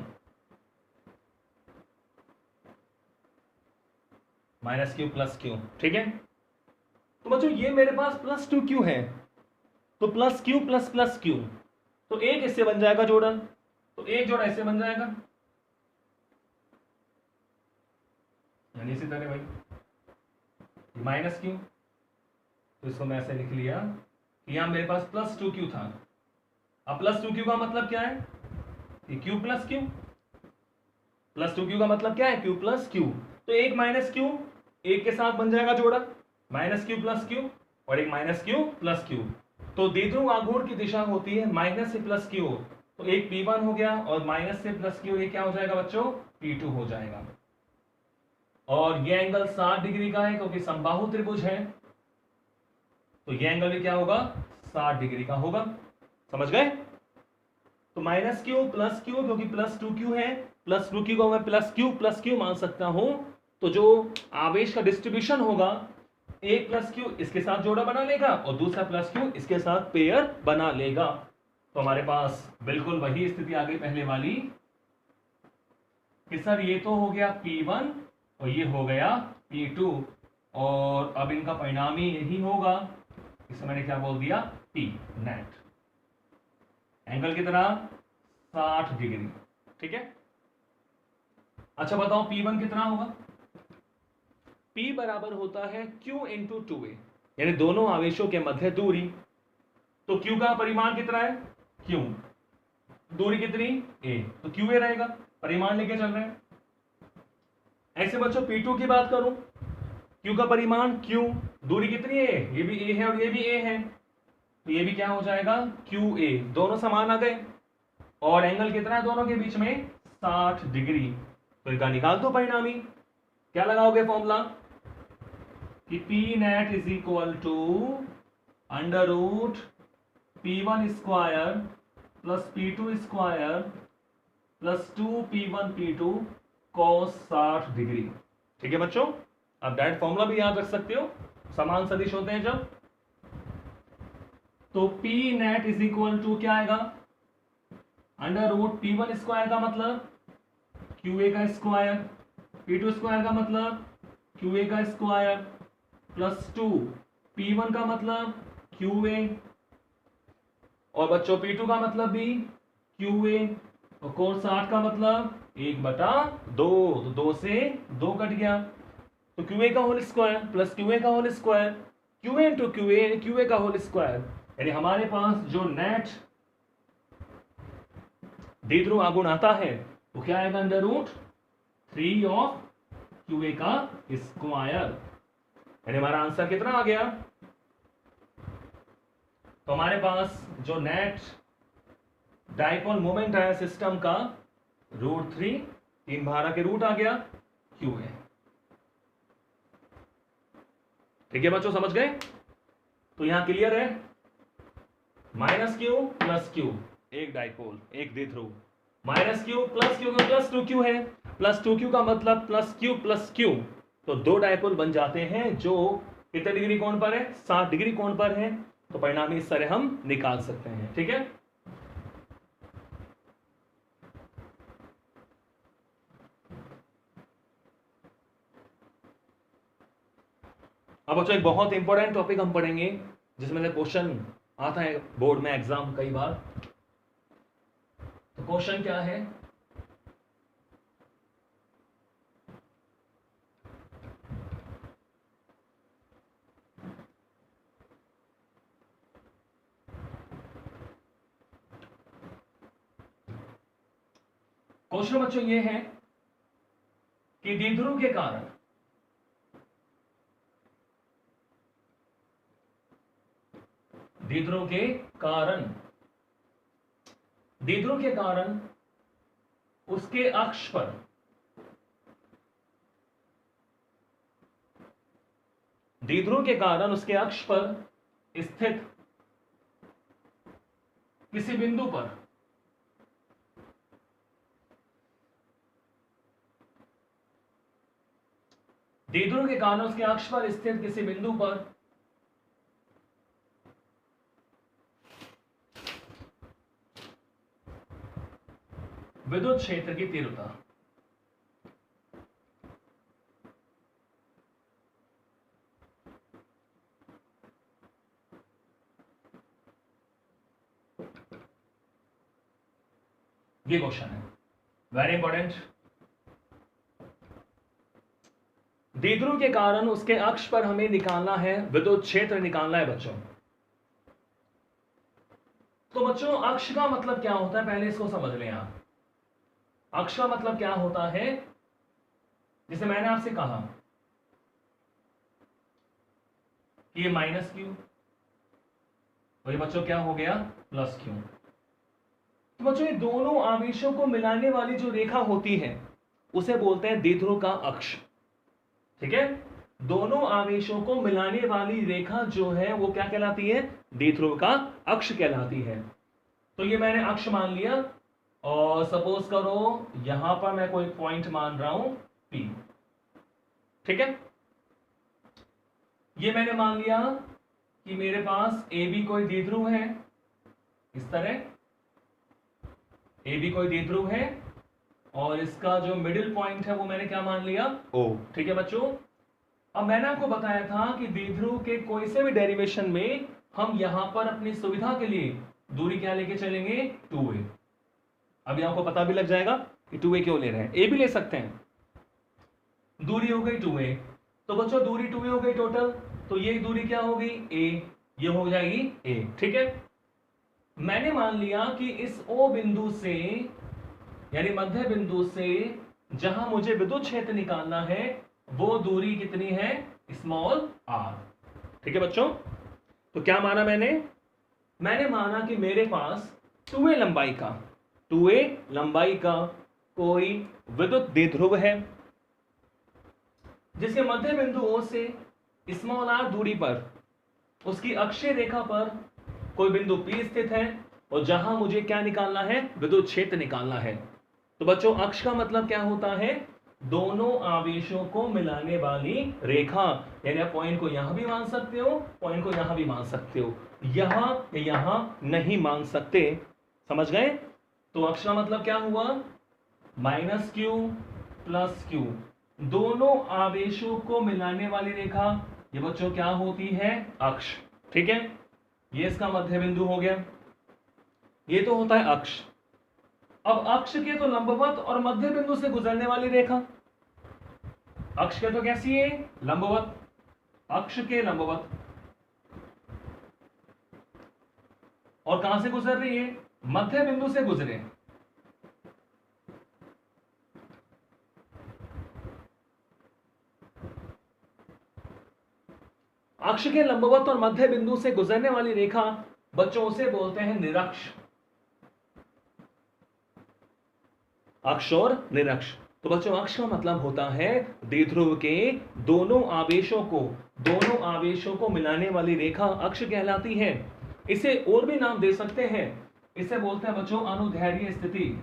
-q + q। ठीक है, तो बच्चों ये मेरे पास +2q है, तो +q + +q, तो एक इससे बन जाएगा जोड़ा, तो एक जोड़ा इससे बन जाएगा, यानी इसी तरह भाई -q, तो इसको मैं ऐसे लिख लिया कि यहां मेरे पास +2q था। अब +2q का मतलब क्या है? q + q। +2q का मतलब क्या है? q + q। तो एक -q एक के साथ बन जाएगा जोड़ा, -q + q, और एक -q + q। तो द्विध्रुव आघूर्ण की दिशा होती है माइनस से +q, तो एक P1 हो गया, और माइनस से +q ये क्या हो जाएगा बच्चों? P2 हो जाएगा। और ये एंगल 60 डिग्री का है, क्योंकि समबाहु त्रिभुज है, तो ये एंगल भी क्या होगा? 60 डिग्री का होगा। समझ गए? तो -q + q, क्योंकि +2q है, +2q को मैं +q + q मान सकता हूं, तो जो आवेश का डिस्ट्रीब्यूशन होगा, एक +q इसके साथ जोड़ा बना लेगा और दूसरा +q इसके साथ पेयर बना लेगा। तो हमारे पास बिल्कुल वही स्थिति आ गई पहले वाली कि सर ये तो हो गया P1 और ये हो गया P2, और अब इनका परिणाम ही यही होगा, इसे मैंने क्या बोल दिया? P net. एंगल कितना? 60 डिग्री। ठीक है, अच्छा बताओ P1 कितना होगा? P बराबर होता है Q × 2a, यानी दोनों आवेशों के मध्य दूरी। तो Q का परिमाण कितना है? Q, दूरी कितनी? a, तो QA रहेगा, परिमाण लेके चल रहे हैं। ऐसे बच्चों P2 की बात करूं, Q का परिमाण Q, दूरी कितनी है? ये भी a है और ये भी a है, तो ये भी क्या हो जाएगा? QA, दोनों समान आ गए, और एंगल कितना है दोनों के बीच में? 60 डिग्री। तो इनका निकाल दो परिणामी। क्या लगाओगे फॉर्मूला? कि P net = √P1² plus P2 square plus 2P1 P2 cos 60 degree. ठीक है बच्चों, अब डायरेक्ट फॉर्मूला भी याद रख सकते हो, समान सदिश होते हैं जब, तो P net is equal to क्या आएगा, अंडर रूट P1 स्क्वायर का मतलब QA का स्क्वायर, P2 स्क्वायर का मतलब QA का स्क्वायर प्लस 2 P1 का मतलब QA, और बच्चों P2 का मतलब भी QA, और cos 60 का मतलब 1/2, तो 2 से 2 कट गया, तो QA का होल स्क्वायर प्लस QA का whole square, QA into QA का होल स्क्वायर, यानी हमारे पास जो नेट द्विध्रुव आघूर्ण आता है वो क्या आएगा, अंडर रूट 3 ऑफ QA का स्क्वायर, यानी हमारा आंसर कितना आ गया, तो हमारे पास जो नेट डाइपोल मोमेंट आया सिस्टम का √3, 3 बारह के रूट आ गया QA। ठीक है बच्चों, समझ गए, तो यहां क्लियर है, -Q प्लस Q, एक डाइपोल एक द्विध्रुव, -Q plus Q plus 2Q है, प्लस 2Q का मतलब प्लस Q प्लस Q, तो दो डाइपोल बन जाते हैं जो कितने डिग्री कोण पर है, 60 डिग्री कोण पर है, तो परिणामी इस तरह हम निकाल सकते हैं। ठीक है, अब बच्चों एक बहुत इंपॉर्टेंट टॉपिक हम पढ़ेंगे जिसमें से क्वेश्चन आता है बोर्ड में एग्जाम कई बार, तो क्वेश्चन क्या है, क्वेश्चन बच्चों ये है कि द्विध्रुव के कारण द्विध्रुव के कारण उसके अक्ष पर द्विध्रुव के कारण उसके अक्ष पर स्थित किसी बिंदु पर द्विध्रुव के कारण उसके अक्ष पर स्थित किसी बिंदु पर विद्युत क्षेत्र की तीव्रता, ये क्वेश्चन है वेरी इंपॉर्टेंट। द्विध्रुव के कारण उसके अक्ष पर हमें निकालना है विद्युत क्षेत्र, निकालना है बच्चों। तो बच्चों अक्ष का मतलब क्या होता है, पहले इसको समझ लें आप। अक्ष का मतलब क्या होता है, जैसे मैंने आपसे कहा कि ये -Q और ये बच्चों क्या हो गया, +Q। तो बच्चों ये दोनों आवेशों को मिलाने वाली जो रेखा होती है उसे बोलते हैं द्विध्रुव का अक्ष। ठीक है, दोनों आवेशों को मिलाने वाली रेखा जो है वो क्या कहलाती है, द्विध्रुव का अक्ष कहलाती है। तो ये मैंने अक्ष मान लिया, और सपोज करो यहां पर मैं कोई पॉइंट मान रहा हूं P। ठीक है, ये मैंने मान लिया कि मेरे पास AB कोई द्विध्रुव है, इस तरह AB कोई द्विध्रुव है, और इसका जो मिडिल पॉइंट है वो मैंने क्या मान लिया, O। ठीक है बच्चों, अब मैंने आपको बताया था कि द्विध्रुव के कोई से भी डेरिवेशन में हम यहां पर अपनी सुविधा के लिए दूरी क्या लेके चलेंगे, 2a। अभी आपको पता भी लग जाएगा कि 2a क्यों ले रहे हैं, a भी ले सकते हैं। दूरी हो गई 2a, तो बच्चों दूरी 2a हो गई टोटल, तो ये दूरी क्या होगी, a, ये हो जाएगी a। ठीक है, मैंने मान लिया कि इस O बिंदु से, यानी मध्य बिंदु से जहां मुझे विद्युत क्षेत्र निकालना है वो दूरी कितनी है, r। ठीक है बच्चों, तो क्या माना मैंने माना कि मेरे पास 2a लंबाई का कोई विद्युत द्विध्रुव है जिसके मध्य बिंदु O से r दूरी पर उसकी अक्षीय रेखा पर कोई बिंदु P स्थित है, और जहां मुझे क्या निकालना है, विद्युत क्षेत्र निकालना है। तो बच्चों अक्ष का मतलब क्या होता है, दोनों आवेशों को मिलाने वाली रेखा। यानी आप पॉइंट को यहां भी मान सकते हो, पॉइंट को यहां भी मान सकते हो, यहां नहीं मान सकते। समझ गए? तो अक्ष का मतलब क्या हुआ, माइनस क्यू प्लस क्यू, दोनों आवेशों को मिलाने वाली रेखा, ये बच्चों क्या होती है, अक्ष। ठीक है, ये इसका मध्य बिंदु हो गया, ये तो होता है अक्ष। अब अक्ष के तो लंबवत और मध्य बिंदु से गुजरने वाली रेखा, अक्ष के तो कैसी है, लंबवत, अक्ष के लंबवत, और कहां से गुजर रही है, मध्य बिंदु से गुजरे। अक्ष के लंबवत और मध्य बिंदु से गुजरने वाली रेखा बच्चों उसे बोलते हैं निरक्ष, अक्ष और निरक्ष। तो बच्चों अक्ष का मतलब होता है द्विध्रुव के दोनों आवेशों को मिलाने वाली रेखा अक्ष कहलाती है। इसे और भी नाम दे सकते हैं, इसे बोलते हैं बच्चों अनुदैर्ध्य स्थिति।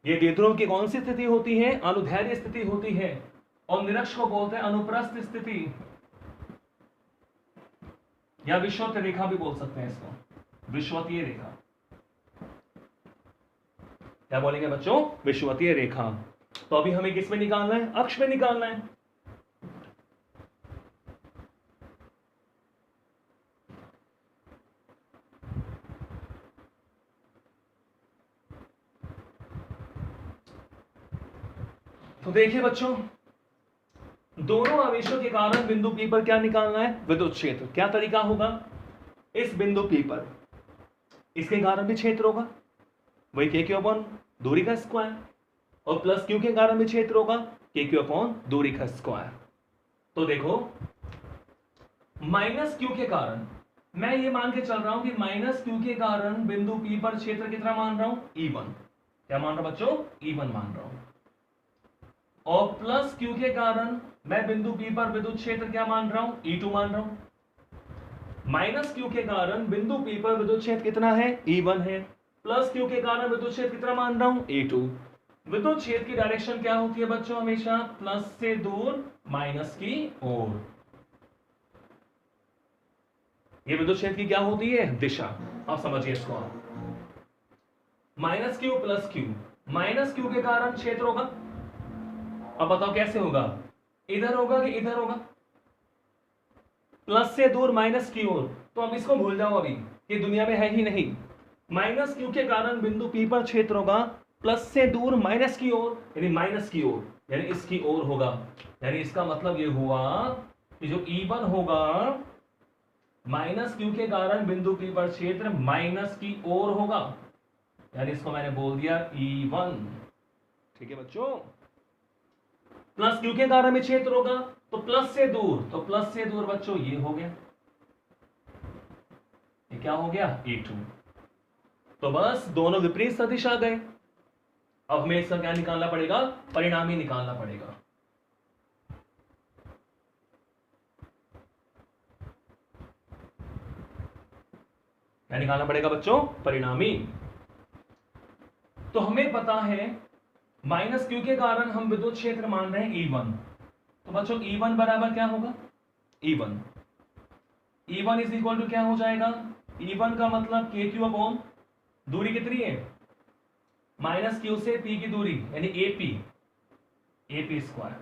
ये द्विध्रुव की कौन सी स्थिति होती है, अनुदैर्ध्य स्थिति होती है। और निरक्ष को बोलते हैं अनुप्रस्थ स्थिति, या विषुवत रेखा भी बोल सकते हैं इसको, विषुवतीय रेखा। क्या बोलेंगे बच्चों, विषुवतीय रेखा। तो अभी हमें किस में निकालना है, अक्ष में निकालना है। तो देखिए बच्चों, दोनों आवेशों के कारण बिंदु P पर क्या निकालना है, विद्युत क्षेत्र। क्या तरीका होगा, इस बिंदु P पर इसके कारण भी क्षेत्र होगा, वही के क्यू अपॉन दूरी का स्क्वायर, और प्लस क्यू के कारण भी क्षेत्र होगा, के क्यू अपॉन दूरी का स्क्वायर। तो देखो माइनस क्यू के कारण मैं ये मान के चल रहा हूं कि माइनस क्यू के कारण बिंदु P पर क्षेत्र कितना मान रहा हूं, E1। क्या मान रहा हूं बच्चों, E1 मान रहा हूं। और प्लस क्यू के कारण मैं बिंदु P पर विद्युत क्षेत्र क्या मान रहा हूं, E2 मान रहा हूं। माइनस क्यू के कारण बिंदु P पर विद्युत क्षेत्र कितना है, E1 है। प्लस क्यू के कारण विद्युत क्षेत्र कितना मान रहा हूं, E2। विद्युत क्षेत्र की डायरेक्शन क्या होती है बच्चों, हमेशा प्लस से दूर माइनस की ओर। ये विद्युत क्षेत्र की क्या होती है, दिशा। आप समझिए इसको। Minus Q plus Q, minus Q के कारण क्षेत्र होगा। अब बताओ कैसे होगा, इधर होगा कि इधर होगा, प्लस से दूर माइनस की ओर। तो अब इसको भूल जाओ अभी, ये दुनिया में है ही नहीं। माइनस क्यू के कारण बिंदु P पर क्षेत्र होगा प्लस से दूर माइनस की ओर, यानी माइनस की ओर, यानी इसकी ओर होगा। यानी इसका मतलब ये हुआ कि जो E1 होगा, माइनस क्यू के कारण बिंदु P पर क्षेत्र माइनस की ओर होगा, यानी इसको मैंने बोल दिया E1। ठीक है बच्चों, प्लस क्यू के कारण भी क्षेत्र होगा, तो प्लस से दूर, तो प्लस से दूर बच्चों ये हो गया, ये क्या हो गया, E2। तो बस दोनों विपरीत सदिश आ गए। अब हमें इसका क्या निकालना पड़ेगा, परिणामी निकालना पड़ेगा। क्या निकालना पड़ेगा बच्चों, परिणामी। तो हमें पता है माइनस क्यू के कारण हम विद्युत क्षेत्र मान रहे हैं E1। तो बच्चों E1 बराबर क्या होगा, E1 इज इक्वल टू क्या हो जाएगा, E1 का मतलब के क्यू अपॉन दूरी कितनी है, माइनस क्यू से P की दूरी, यानी AP स्क्वायर,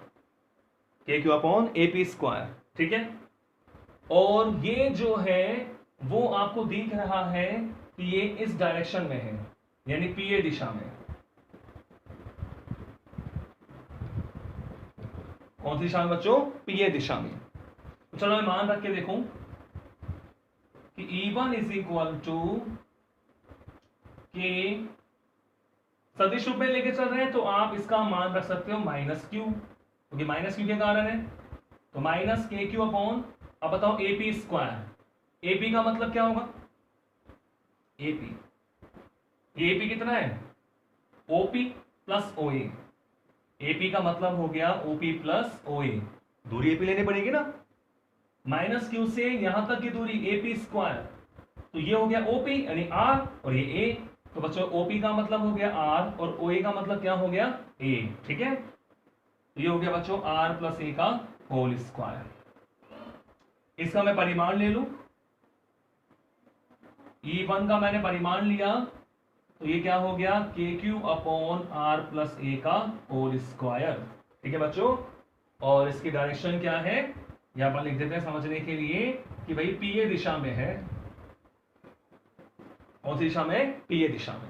के क्यू अपॉन AP स्क्वायर। ठीक है, और ये जो है वो आपको दिख रहा है कि ये इस डायरेक्शन में है, यानी PA दिशा में। कौन सी दिशा में बच्चों, PA दिशा में। तो चलो मैं मान रख के देखूं कि E1 इज इक्वल टू के, सदिश रूप में लेके चल रहे हैं तो आप इसका मान रख सकते हो माइनस क्यू, क्योंकि माइनस क्यू के कारण है, तो माइनस के क्यू अपॉन, अब बताओ AP स्क्वायर। AP का मतलब क्या होगा, AP कितना है, OP प्लस OA। AP का मतलब हो गया OP प्लस OA, दूरी AP लेनी पड़ेगी ना, माइनस क्यू से यहां तक की दूरी AP स्क्वायर, तो ये हो गया OP यानी R और ये A। तो बच्चों OP का मतलब हो गया R और OA का मतलब क्या हो गया A। ठीक है, तो ये हो गया बच्चों R प्लस A का होल स्क्वायर। इसका मैं परिमाण ले लूं, E1 का मैंने परिमाण लिया, तो ये क्या हो गया KQ upon R plus A का होल स्क्वायर। ठीक है बच्चों, और इसकी डायरेक्शन क्या है यहां पर लिख देते हैं समझने के लिए कि भाई PA दिशा में है। कौन सी दिशा में? PA दिशा में।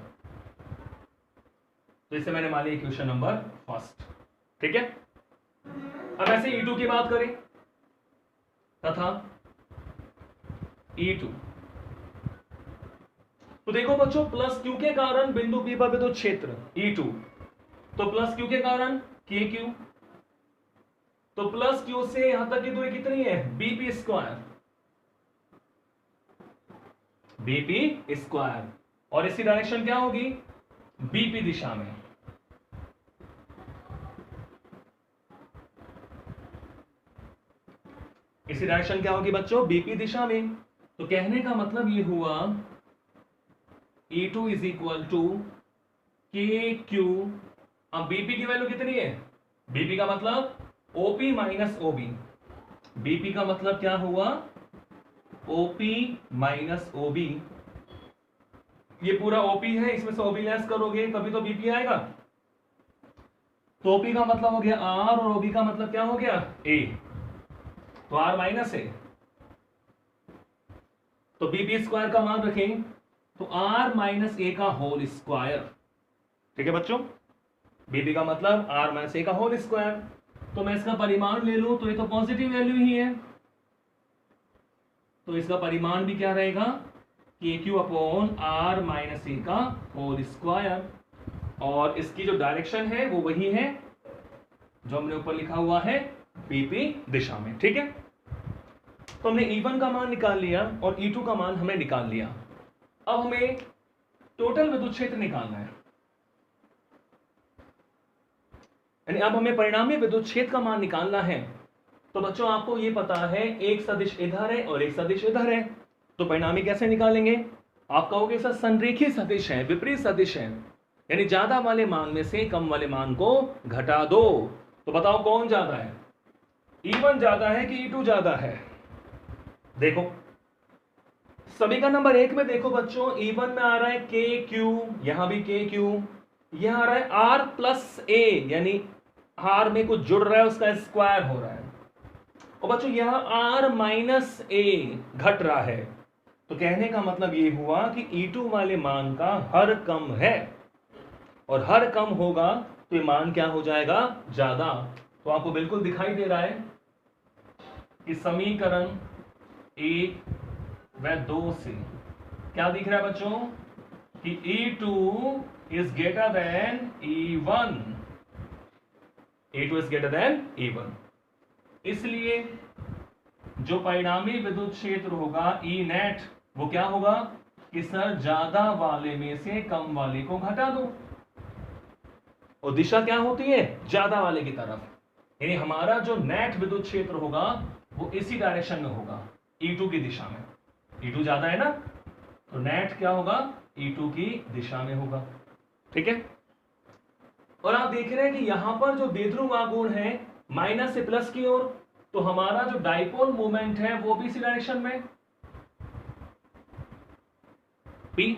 तो इससे मैंने मान लिया क्वेश्चन नंबर फर्स्ट। ठीक है, अब ऐसे E2 की बात करें तथा E2, तो देखो बच्चों प्लस Q के कारण बिंदु P पर विद्युत क्षेत्र E2, तो प्लस Q के कारण KQ, तो प्लस Q से यहां तक की दूरी कितनी है BP स्क्वायर, BP स्क्वायर, और इसकी डायरेक्शन क्या होगी BP दिशा में। इसकी डायरेक्शन क्या होगी बच्चों BP दिशा में। तो कहने का मतलब ये हुआ E2 is equal to KQ, अब BP की वैल्यू कितनी है, BP का मतलब OP माइनस OB, BP का मतलब क्या हुआ OP माइनस OB, ये पूरा OP है, इसमें से OB लेस करोगे तभी तो BP आएगा। तो OP का मतलब हो गया R और OB का मतलब क्या हो गया A, तो R माइनस है, तो BP स्क्वायर का मान रखें तो R माइनस A का होल स्क्वायर। ठीक है बच्चों, BP का मतलब R माइनस A का होल स्क्वायर, तो मैं इसका परिमाण ले लूं तो ये तो पॉजिटिव वैल्यू ही है, तो इसका परिमाण भी क्या रहेगा KQ upon R minus A का होल स्क्वायर, और इसकी जो डायरेक्शन है वो वही है जो हमने ऊपर लिखा हुआ है BP दिशा में। ठीक है, तो हमने E1 का मान निकाल लिया और E2 का मान हमने निकाल लिया। अब हमें टोटल विद्युत क्षेत्र निकालना है, यानी अब हमें परिणामी विद्युत क्षेत्र का मान निकालना है। तो बच्चों आपको ये पता है एक सदिश इधर है और एक सदिश इधर है, तो परिणामी कैसे निकालेंगे? आप कहोगे सर संरेखी सदिश है, विपरीत सदिश है, यानी ज्यादा वाले मान में से कम वाले मान को घटा दो। तो बताओ कौन ज्यादा है, E1 ज्यादा है कि E2 ज्यादा है? देखो समीकरण नंबर 1 में देखो बच्चों E1 में आ रहा है KQ, यहां भी KQ, यहां आ रहा है R प्लस A, यानी R में कुछ जुड़ रहा है उसका स्क्वायर हो रहा है, और बच्चों यहां R माइनस A घट रहा है। तो कहने का मतलब ये हुआ कि E2 वाले मान का हर कम है, और हर कम होगा तो ये मान क्या हो जाएगा ज्यादा। तो आपको बिल्कुल दिखाई दे रहा है कि समीकरण 1 व 2 से क्या दिख रहा है बच्चों कि E2 is greater than E1, E2 is greater than E1, इसलिए जो परिणामी विद्युत क्षेत्र होगा E नेट वो क्या होगा कि सर ज्यादा वाले में से कम वाले को घटा दो, और दिशा क्या होती है ज्यादा वाले की तरफ, यानी हमारा जो नेट विद्युत क्षेत्र होगा वो इसी डायरेक्शन में होगा E2 की दिशा में। E2 ज्यादा है ना, तो नेट क्या होगा E2 की दिशा में होगा। ठीक है, और आप देख रहे हैं कि यहां पर जो द्विध्रुव आघूर्ण है माइनस से प्लस की ओर, तो हमारा जो डाइपोल मोमेंट है वो भी इसी डायरेक्शन में P।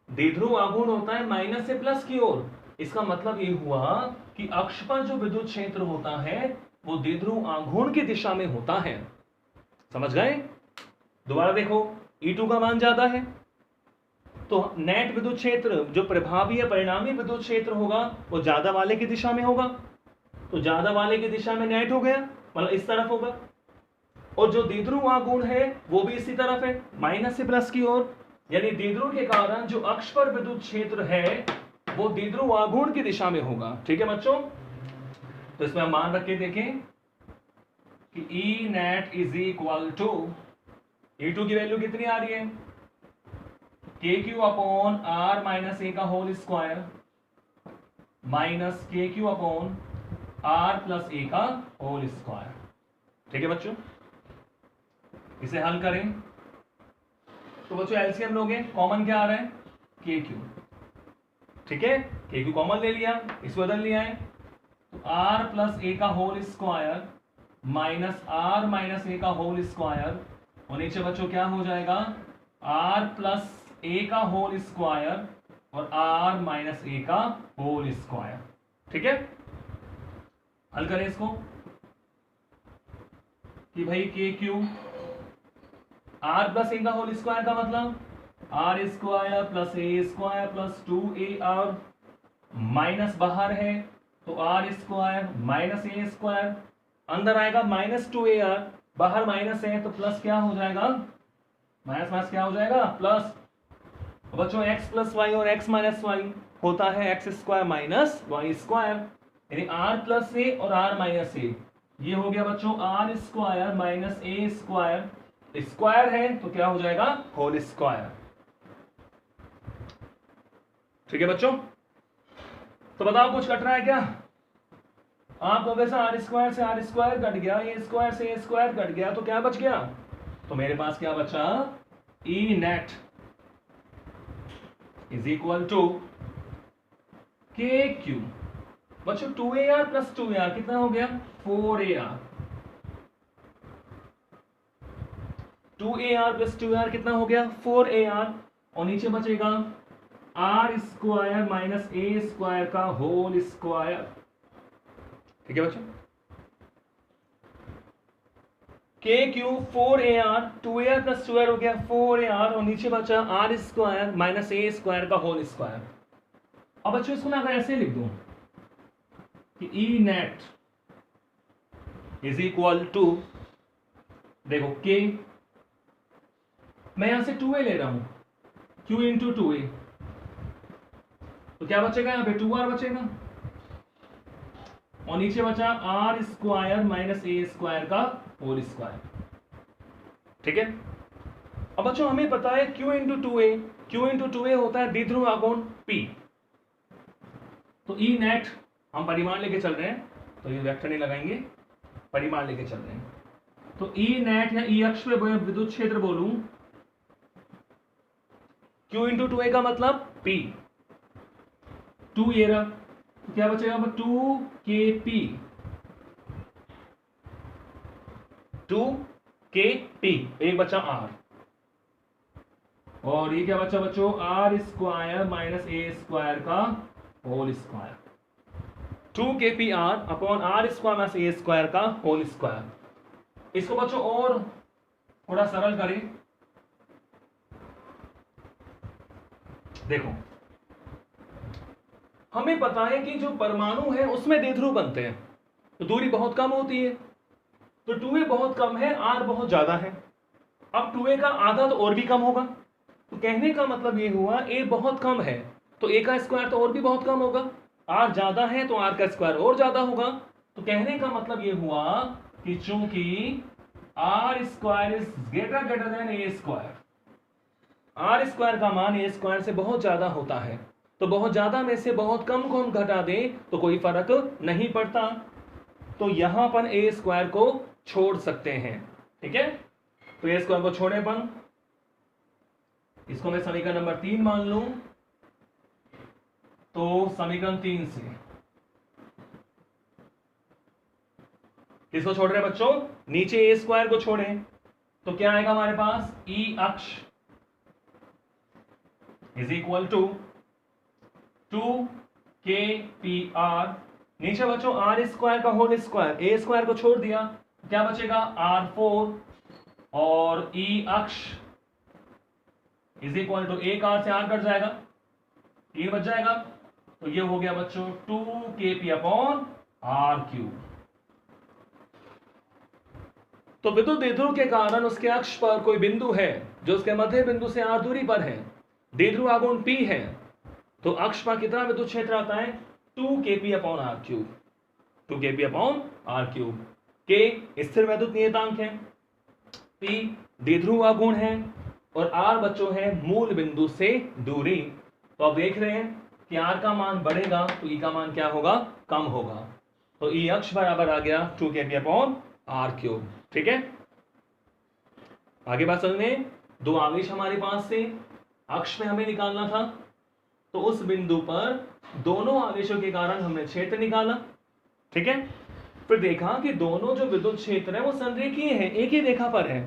द्विध्रुव आघूर्ण होता है माइनस से प्लस की ओर, इसका मतलब ये हुआ कि अक्ष पर जो विद्युत क्षेत्र होता है वो द्विध्रुव आघूर्ण की दिशा में होता है। समझ गए? दोबारा देखो E2 का मान ज्यादा है तो नेट विद्युत क्षेत्र जो प्रभावी या परिणामी विद्युत क्षेत्र होगा वो ज्यादा वाले की दिशा में होगा, तो ज्यादा वाले की दिशा में नेट हो गया, मतलब इस तरफ होगा, और जो द्विध्रुव आघूर्ण है वो भी इसी तरफ है माइनस से प्लस की ओर, यानी द्विध्रुव के कारण जो अक्ष पर विद्युत क्षेत्र है वो द्विध्रुव आघूर्ण की दिशा में होगा। ठीक है बच्चों, तो इसमें हम मान रख के देखें कि E net is equal to E2 की वैल्यू कितनी आ रही है KQ upon R minus A का whole square minus KQ upon R plus A का होल स्क्वायर। ठीक है बच्चों, इसे हल करें तो बच्चों एलसीएम लोगे, कॉमन क्या आ रहा है, के क्यू। ठीक है, के क्यू कॉमन ले लिया, इसको बदल लिया है, तो आर प्लस ए का whole square minus R minus A का होल स्क्वायर, और नीचे बच्चों क्या हो जाएगा, आर प्लस ए का होल स्क्वायर और आर माइनस ए का होल स्क्वायर। ठीक है, हल करें इसको कि भाई के क्यू आर प्लस ए का होल स्क्वायर का मतलब R square plus A square plus 2ar, minus बाहर है तो R square minus A square, अंदर आएगा माइनस 2ar, बाहर माइनस है तो प्लस क्या हो जाएगा, माइनस माइनस क्या हो जाएगा प्लस। बच्चों x प्लस वाई और x माइनस वाई होता है X square minus Y square, यानी आर प्लस ए और आर माइनस ए, ये हो गया बच्चों R square minus A square, square है तो क्या हो जाएगा होल स्क्वायर। ठीक है बच्चों, तो बताओ कुछ कट रहा है क्या, आप लोगों से आर स्क्वायर से आर स्क्वायर कट गया, ए स्क्वायर से ए स्क्वायर कट गया, तो क्या बच गया, तो मेरे पास क्या बचा, ई नेट इज इक्वल टू के क्यू। बच्चों 2ar प्लस 2ar कितना हो गया 4ar, 2ar प्लस 2ar कितना हो गया 4ar, और नीचे बचेगा R square minus A square का होल स्क्वायर। ठीक है बच्चों, के Q 4ar, 2ar plus 2ar हो गया 4ar, और नीचे बचा R square minus A square का होल स्क्वायर। अब बच्चों इसको मैं अगर ऐसे लिख दूं कि E net is equal to, देखो के मैं यहां से 2a ले रहा हूं, q इंटू 2a, तो क्या बचेगा यहां पे 2r बचेगा, और नीचे बचा R square minus A square का होल स्क्वायर। ठीक है, अब बच्चों हमें पता है q into 2a, q into 2a होता है द्विध्रुव आघूर्ण p, तो ई नेट हम परिमाण लेके चल रहे हैं तो ये वेक्टर नहीं लगाएंगे, परिमाण लेके चल रहे हैं, तो ई नेट या ई अक्ष पे विद्युत क्षेत्र बोलूं q इंटू 2a का मतलब p, 2 ये रहा, तो क्या बचेगा 2kp, 2kp, एक बचा r, और ये क्या बचा बच्चों R square minus A square का whole square, 2kpr upon R square minus A square का होल स्क्वायर। इसको बच्चों और थोड़ा सरल करें, देखो हमें पता है कि जो परमाणु है उसमें द्विध्रुव बनते हैं तो दूरी बहुत कम होती है, तो 2a बहुत कम है, r बहुत ज्यादा है, अब 2a का आधा तो और भी कम होगा, तो कहने का मतलब ये हुआ a बहुत कम है तो a का स्क्वायर तो और भी बहुत कम होगा, r ज्यादा है तो r का स्क्वायर और ज्यादा होगा, तो कहने का मतलब ये हुआ कि चूंकि r square is greater than a square, r square का मान a स्क्वायर से बहुत ज्यादा होता है, तो बहुत ज्यादा में से बहुत कम को हम घटा दें तो कोई फर्क नहीं पड़ता, तो यहां पर a स्क्वायर को छोड़ सकते हैं। ठीक है, तो a स्क्वायर को छोड़े पर इसको मैं समीकरण नंबर 3 मान लूं, तो समीकरण 3 से किसको छोड़ रहे हैं बच्चों, नीचे a स्क्वायर को छोड़ें तो क्या आएगा हमारे पास, ई अक्ष इज इक्वल टू 2kpr, नीचे बच्चों आर स्क्वायर का होल स्क्वायर, ए स्क्वायर को छोड़ दिया क्या बचेगा r4, और ई अक्ष इज इक्वल टू एक r से r कट जाएगा, 3 बच जाएगा, तो ये हो गया बच्चों 2kp अपॉन r क्यूब। तो विद्युत द्विध्रुव के कारण उसके अक्ष पर कोई बिंदु है जो उसके मध्य बिंदु से r दूरी पर है, द्विध्रुव आघूर्ण p है, तो अक्ष पर कितना विद्युत क्षेत्र आता है 2kp upon r cube, 2kp upon r cube. k स्थिर वैद्युत नियतांक है, p द्विध्रुव आघूर्ण है, और r बच्चों है मूल बिंदु से दूरी। तो अब देख रहे हैं कि r का मान बढ़ेगा तो e का मान क्या होगा, कम होगा, तो e अक्ष बराबर आ गया 2kp अपॉन r क्यूब। ठीक है, आगे बात समझ में? दो आवेश हमारे पास थे, अक्ष में हमें निकालना था, तो उस बिंदु पर दोनों आवेशों के कारण हमने क्षेत्र निकाला। ठीक है, फिर देखा कि दोनों जो विद्युत क्षेत्र है वो संरेखीय है, एक ही रेखा पर है।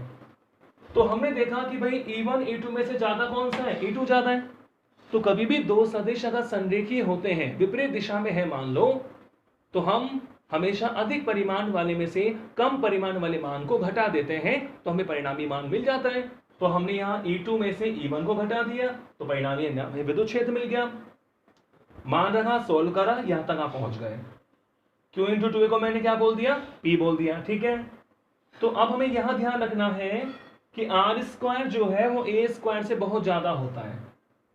तो हमने देखा कि भाई E1 E2 में से ज्यादा कौन सा है? E2 ज्यादा है। तो कभी भी दो सदिश अगर संरेखीय होते हैं, विपरीत दिशा में है मान लो, तो हम हमेशा अधिक परिमाण वाले में से कम परिमाण वाले मान को घटा देते हैं, तो हमें परिणामी मान मिल जाता है। तो हमने यहाँ E2 में से E1 को घटा दिया, तो परिणामी हमें विद्युत क्षेत्र मिल गया। मान रखा, सोल्व करा, यहां तक आप पहुंच गए। Q इंटू 2A को मैंने क्या बोल दिया? P बोल दिया। ठीक है, तो अब हमें यहां ध्यान रखना है कि R स्क्वायर जो है वो A स्क्वायर से बहुत ज्यादा होता है,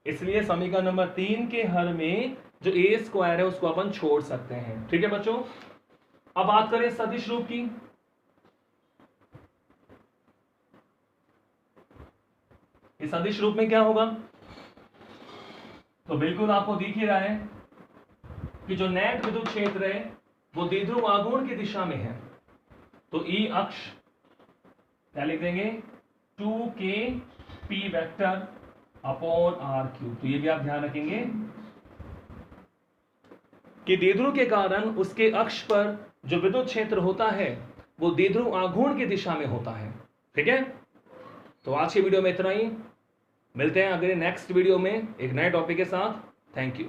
इसलिए समीकरण नंबर 3 के हर में जो A स्क्वायर है उसको अपन छोड़ सकते हैं। ठीक है बच्चों, अब बात करें सदिश रूप की। इस सदिश रूप में क्या होगा? तो बिल्कुल आपको दिख ही रहा है कि जो नेट विद्युत क्षेत्र है वो द्विध्रुव आघूर्ण की दिशा में है। तो E अक्ष क्या लिख देंगे? 2K P vector upon R3। तो ये भी आप ध्यान रखेंगे कि द्विध्रुव के कारण उसके अक्ष पर जो विद्युत क्षेत्र होता है वो द्विध्रुव आघूर्ण की दिशा में होता है। ठीक है, तो आज की वीडियो में इतना ही। मिलते हैं अगले नेक्स्ट वीडियो में एक नए टॉपिक के साथ। Thank you.